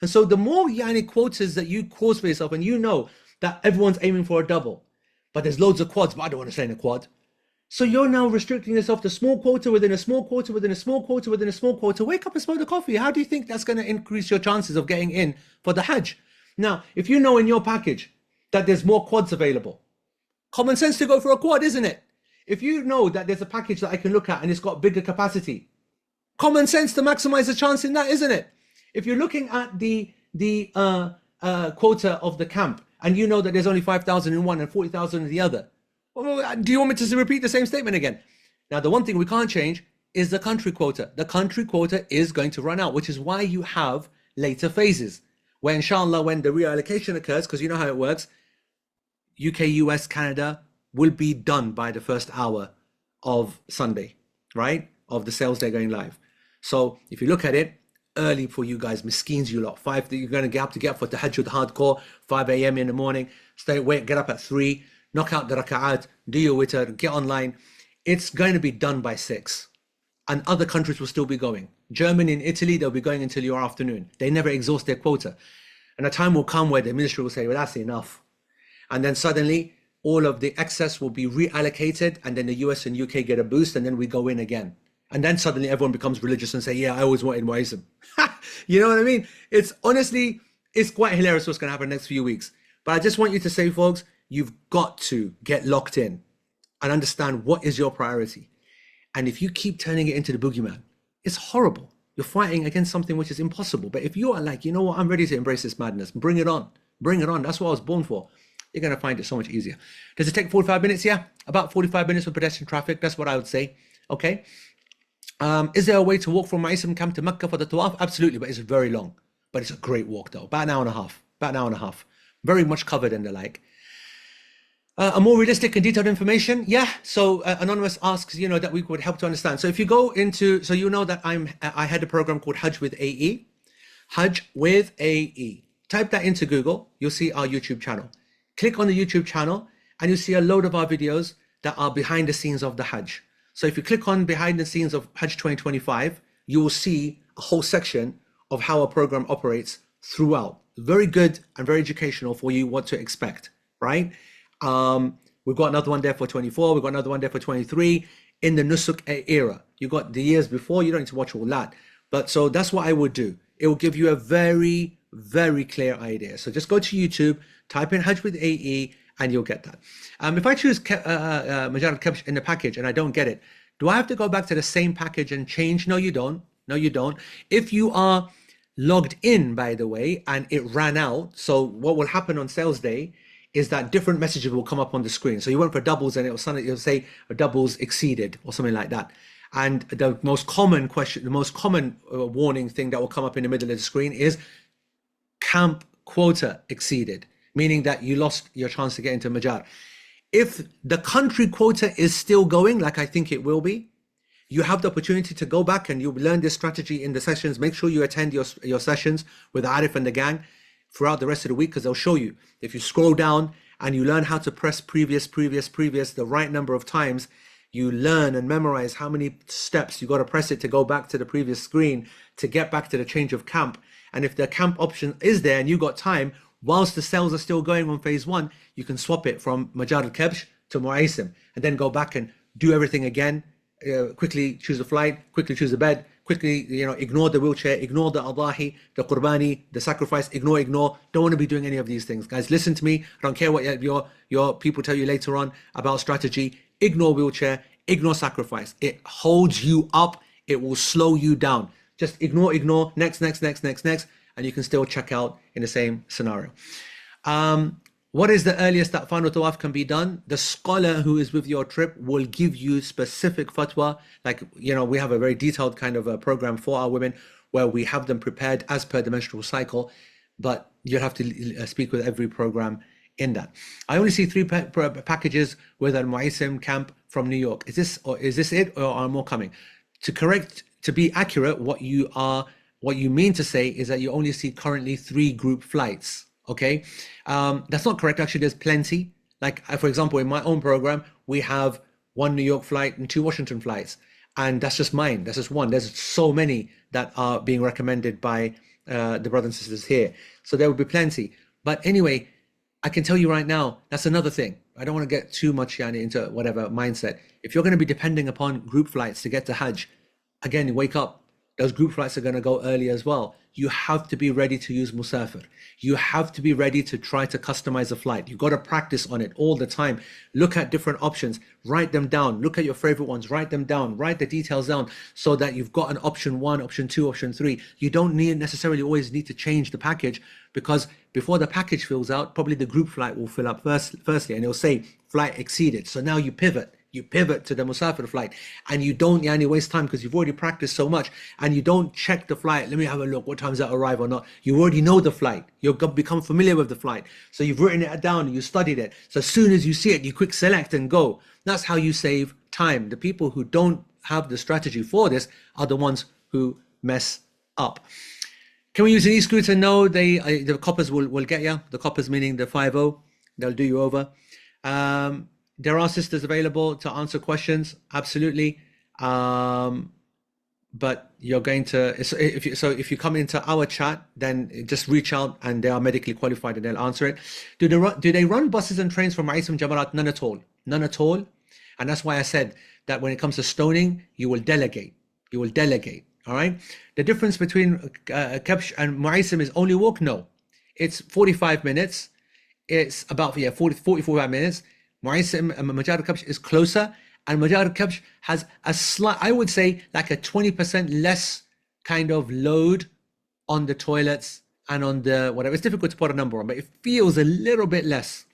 And so the more quotas that you cause for yourself, and you know that everyone's aiming for a double, but there's loads of quads, but I don't want to stay in a quad. So you're now restricting yourself to small quota within a small quota within a small quota within a small quota. Wake up and smoke the coffee. How do you think that's going to increase your chances of getting in for the Hajj? Now, if you know in your package that there's more quads available, common sense to go for a quad, isn't it? If you know that there's a package that I can look at and it's got bigger capacity, common sense to maximize the chance in that, isn't it? If you're looking at the quota of the camp and you know that there's only 5,000 in one and 40,000 in the other, well, do you want me to repeat the same statement again? Now, the one thing we can't change is the country quota. The country quota is going to run out, which is why you have later phases where, inshallah, when the reallocation occurs, because you know how it works, UK, US, Canada will be done by the first hour of Sunday, right? Of the sales day going live. So if you look at it, early for you guys, miskeens you lot. You're going to have to get up for tahajjud hardcore, 5 a.m. in the morning, stay awake, get up at 3, knock out the raka'at, do your witr, get online. It's going to be done by 6. And other countries will still be going. Germany and Italy, they'll be going until your afternoon. They never exhaust their quota. And a time will come where the ministry will say, well, that's enough. And then suddenly, all of the excess will be reallocated, and then the US and UK get a boost, and then we go in again. And then suddenly everyone becomes religious and say, yeah, I always wanted AlMuaisim. You know what I mean? It's honestly, it's quite hilarious what's going to happen next few weeks. But I just want you to say, folks, you've got to get locked in and understand what is your priority. And if you keep turning it into the boogeyman, it's horrible. You're fighting against something which is impossible. But if you are like, you know what, I'm ready to embrace this madness, bring it on. Bring it on. That's what I was born for. You're going to find it so much easier. Does it take 45 minutes? Yeah, about 45 minutes with pedestrian traffic. That's what I would say. Okay. Is there a way to walk from AlMuaisim camp to Mecca for the tawaf? Absolutely, but it's very long. But it's a great walk though. About an hour and a half. About an hour and a half. Very much covered and the like. A more realistic and detailed information, yeah. So Anonymous asks, you know, that we would help to understand. So if you go into, so you know that I had a program called Hajj with AE. Hajj with AE. Type that into Google. You'll see our YouTube channel. Click on the YouTube channel and you'll see a load of our videos that are behind the scenes of the Hajj. So if you click on behind the scenes of Hajj 2025, you will see a whole section of how a program operates throughout. Very good and very educational for you what to expect, right? We've got another one there for 24. We've got another one there for 23 in the Nusuk era. You've got the years before. You don't need to watch all that. But so that's what I would do. It will give you a very, very clear idea. So just go to YouTube, type in Hajj with AE, and you'll get that. If I choose Majar Kebsh in the package and I don't get it, do I have to go back to the same package and change? No, you don't. No, you don't. If you are logged in, by the way, and it ran out, so what will happen on sales day is that different messages will come up on the screen. So you went for doubles and it'll say doubles exceeded or something like that. And the most common question, the most common warning thing that will come up in the middle of the screen is camp quota exceeded, meaning that you lost your chance to get into Majar. If the country quota is still going, like I think it will be, you have the opportunity to go back and you'll learn this strategy in the sessions. Make sure you attend your sessions with Arif and the gang throughout the rest of the week, because they'll show you. If you scroll down and you learn how to press previous the right number of times, you learn and memorize how many steps you got to press it to go back to the previous screen to get back to the change of camp. And if the camp option is there and you got time, whilst the sales are still going on phase 1, you can swap it from Majar al-Kebsh to AlMuaisim and then go back and do everything again. Quickly choose a flight, quickly choose a bed, quickly, ignore the wheelchair, ignore the adahi, the qurbani, the sacrifice, ignore. Don't want to be doing any of these things. Guys, listen to me. I don't care what your people tell you later on about strategy. Ignore wheelchair, ignore sacrifice. It holds you up. It will slow you down. Just ignore, next, and you can still check out in the same scenario. What is the earliest that final tawaf can be done? The scholar who is with your trip will give you specific fatwa. Like, we have a very detailed kind of a program for our women where we have them prepared as per the menstrual cycle, but you'll have to speak with every program in that. I only see 3 packages with AlMuaisim camp from New York. Is this it, or are more coming? To be accurate, what you mean to say is that you only see currently 3 group flights. Okay, that's not correct. Actually, there's plenty. Like, for example, in my own program, we have 1 New York flight and 2 Washington flights, and that's just mine. That's just one. There's so many that are being recommended by the brothers and sisters here. So there will be plenty. But anyway, I can tell you right now, that's another thing. I don't want to get too much into whatever mindset. If you're going to be depending upon group flights to get to Hajj, again, wake up. Those group flights are going to go early as well. You have to be ready to use Musafir. You have to be ready to try to customize a flight. You've got to practice on it all the time. Look at different options, write them down. Look at your favorite ones, write them down, write the details down so that you've got an option one, option two, option three. You don't necessarily always need to change the package, because before the package fills out, probably the group flight will fill up firstly, and it'll say flight exceeded. So now you pivot. You pivot to the Musafir flight, and you don't waste time because you've already practiced so much, and you don't check the flight. Let me have a look. What time's that arrive or not? You already know the flight. You've become familiar with the flight. So you've written it down and you studied it. So as soon as you see it, you quick select and go. That's how you save time. The people who don't have the strategy for this are the ones who mess up. Can we use an e-scooter? No, the coppers will get you. The coppers meaning the 5-0. They'll do you over. There are sisters available to answer questions, absolutely. But you're going to, if you come into our chat, then just reach out and they are medically qualified and they'll answer it. Do they run buses and trains from Aisim Jamarat? None at all. None at all. And that's why I said that when it comes to stoning, you will delegate. You will delegate. All right. The difference between Kabsh and Muaisim is only walk. No, it's 45 minutes. It's about 45 minutes. Muaisim and Majar Kabsh is closer, and Majar Kabsh has a slight, I would say, like a 20% less kind of load on the toilets and on the whatever. It's difficult to put a number on, but it feels a little bit less.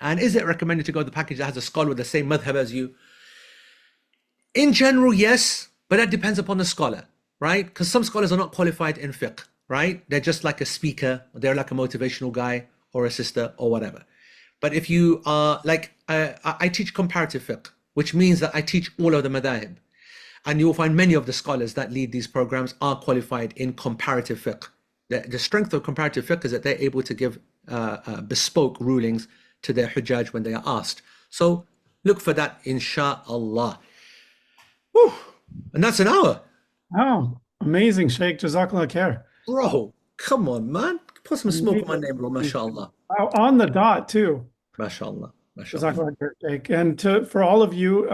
And is it recommended to go to the package that has a scholar with the same madhab as you? In general, yes, but that depends upon the scholar, right? Because some scholars are not qualified in fiqh, right? They're just like a speaker, they're like a motivational guy or a sister or whatever. But if you are like, I teach comparative fiqh, which means that I teach all of the madahib. And you will find many of the scholars that lead these programs are qualified in comparative fiqh. The strength of comparative fiqh is that they're able to give bespoke rulings to their hujjaj when they are asked. So look for that, insha'Allah. Whew. And that's an hour. Oh, amazing, Shaykh. Jazakallah khair. Bro, come on, man. Put some smoke on my name, bro. MashaAllah. Wow, on the dot, too. MashaAllah. MashaAllah. Jazakallah khair, Shaykh. And for all of you,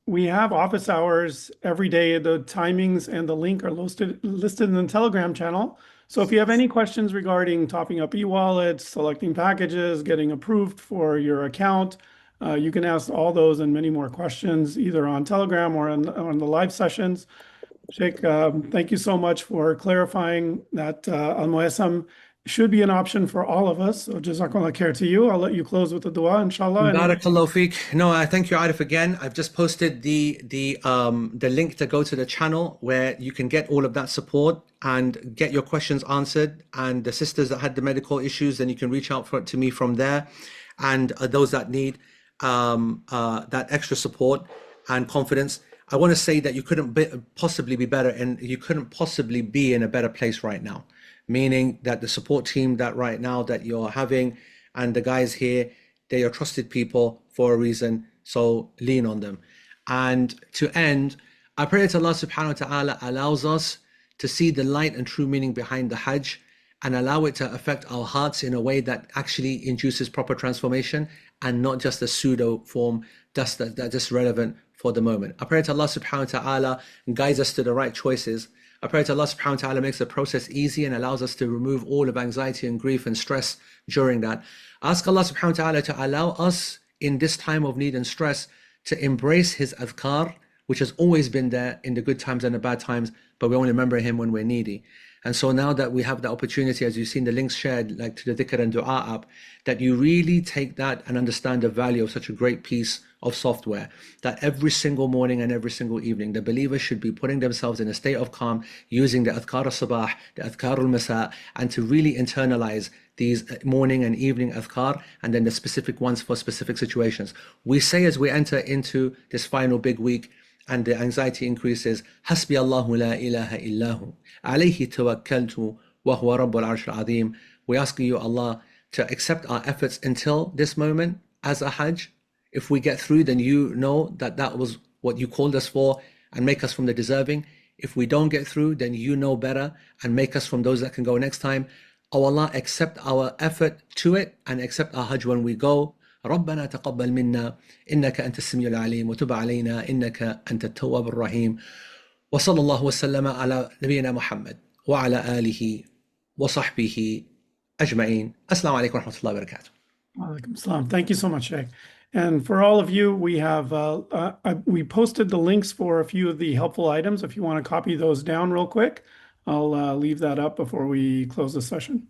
we have office hours every day. The timings and the link are listed in the Telegram channel. So if you have any questions regarding topping up e-wallets, selecting packages, getting approved for your account, you can ask all those and many more questions either on Telegram or on the live sessions. Sheikh, thank you so much for clarifying that AlMuaisim should be an option for all of us. So Jazakallah khair to you. I'll let you close with the dua, inshallah. Barakallahu feek. No, I thank you, Arif, again. I've just posted the link to go to the channel where you can get all of that support and get your questions answered. And the sisters that had the medical issues, then you can reach out to me from there. And those that need that extra support and confidence, I want to say that you couldn't possibly be better, and you couldn't possibly be in a better place right now. Meaning that the support team that right now that you're having and the guys here, they are trusted people for a reason. So lean on them. And to end, I pray that Allah subhanahu wa ta'ala allows us to see the light and true meaning behind the Hajj and allow it to affect our hearts in a way that actually induces proper transformation and not just a pseudo form that's just relevant for the moment. I pray that Allah subhanahu wa ta'ala guides us to the right choices. I pray that Allah subhanahu wa ta'ala makes the process easy and allows us to remove all of anxiety and grief and stress during that. I ask Allah subhanahu wa ta'ala to allow us in this time of need and stress to embrace His adhkar, which has always been there in the good times and the bad times, but we only remember Him when we're needy. And so now that we have the opportunity, as you've seen the links shared, like to the dhikr and dua app, that you really take that and understand the value of such a great piece of software, that every single morning and every single evening, the believers should be putting themselves in a state of calm, using the adhkar al-sabah, the adhkar al-masa, and to really internalize these morning and evening adhkar, and then the specific ones for specific situations. We say as we enter into this final big week, and the anxiety increases, Hasbi Allahu la ilaha illahu, alayhi tawakkaltu, wa huwa rabbul arsh al-azim. We ask you, Allah, to accept our efforts until this moment as a Hajj. If we get through, then you know that that was what you called us for, and make us from the deserving. If we don't get through, then you know better and make us from those that can go next time. Oh Allah, accept our effort to it and accept our Hajj when we go. ربنا تقبل منا إنك أنت السميع العليم وتب علينا إنك أنت التواب الرحيم وصلى الله وسلم على نبينا محمد وعلى آله وصحبه أجمعين. السلام عليكم ورحمة الله وبركاته. Alaikum salam. Thank you so much, Shaykh. And for all of you, we posted the links for a few of the helpful items. If you want to copy those down real quick, I'll leave that up before we close the session.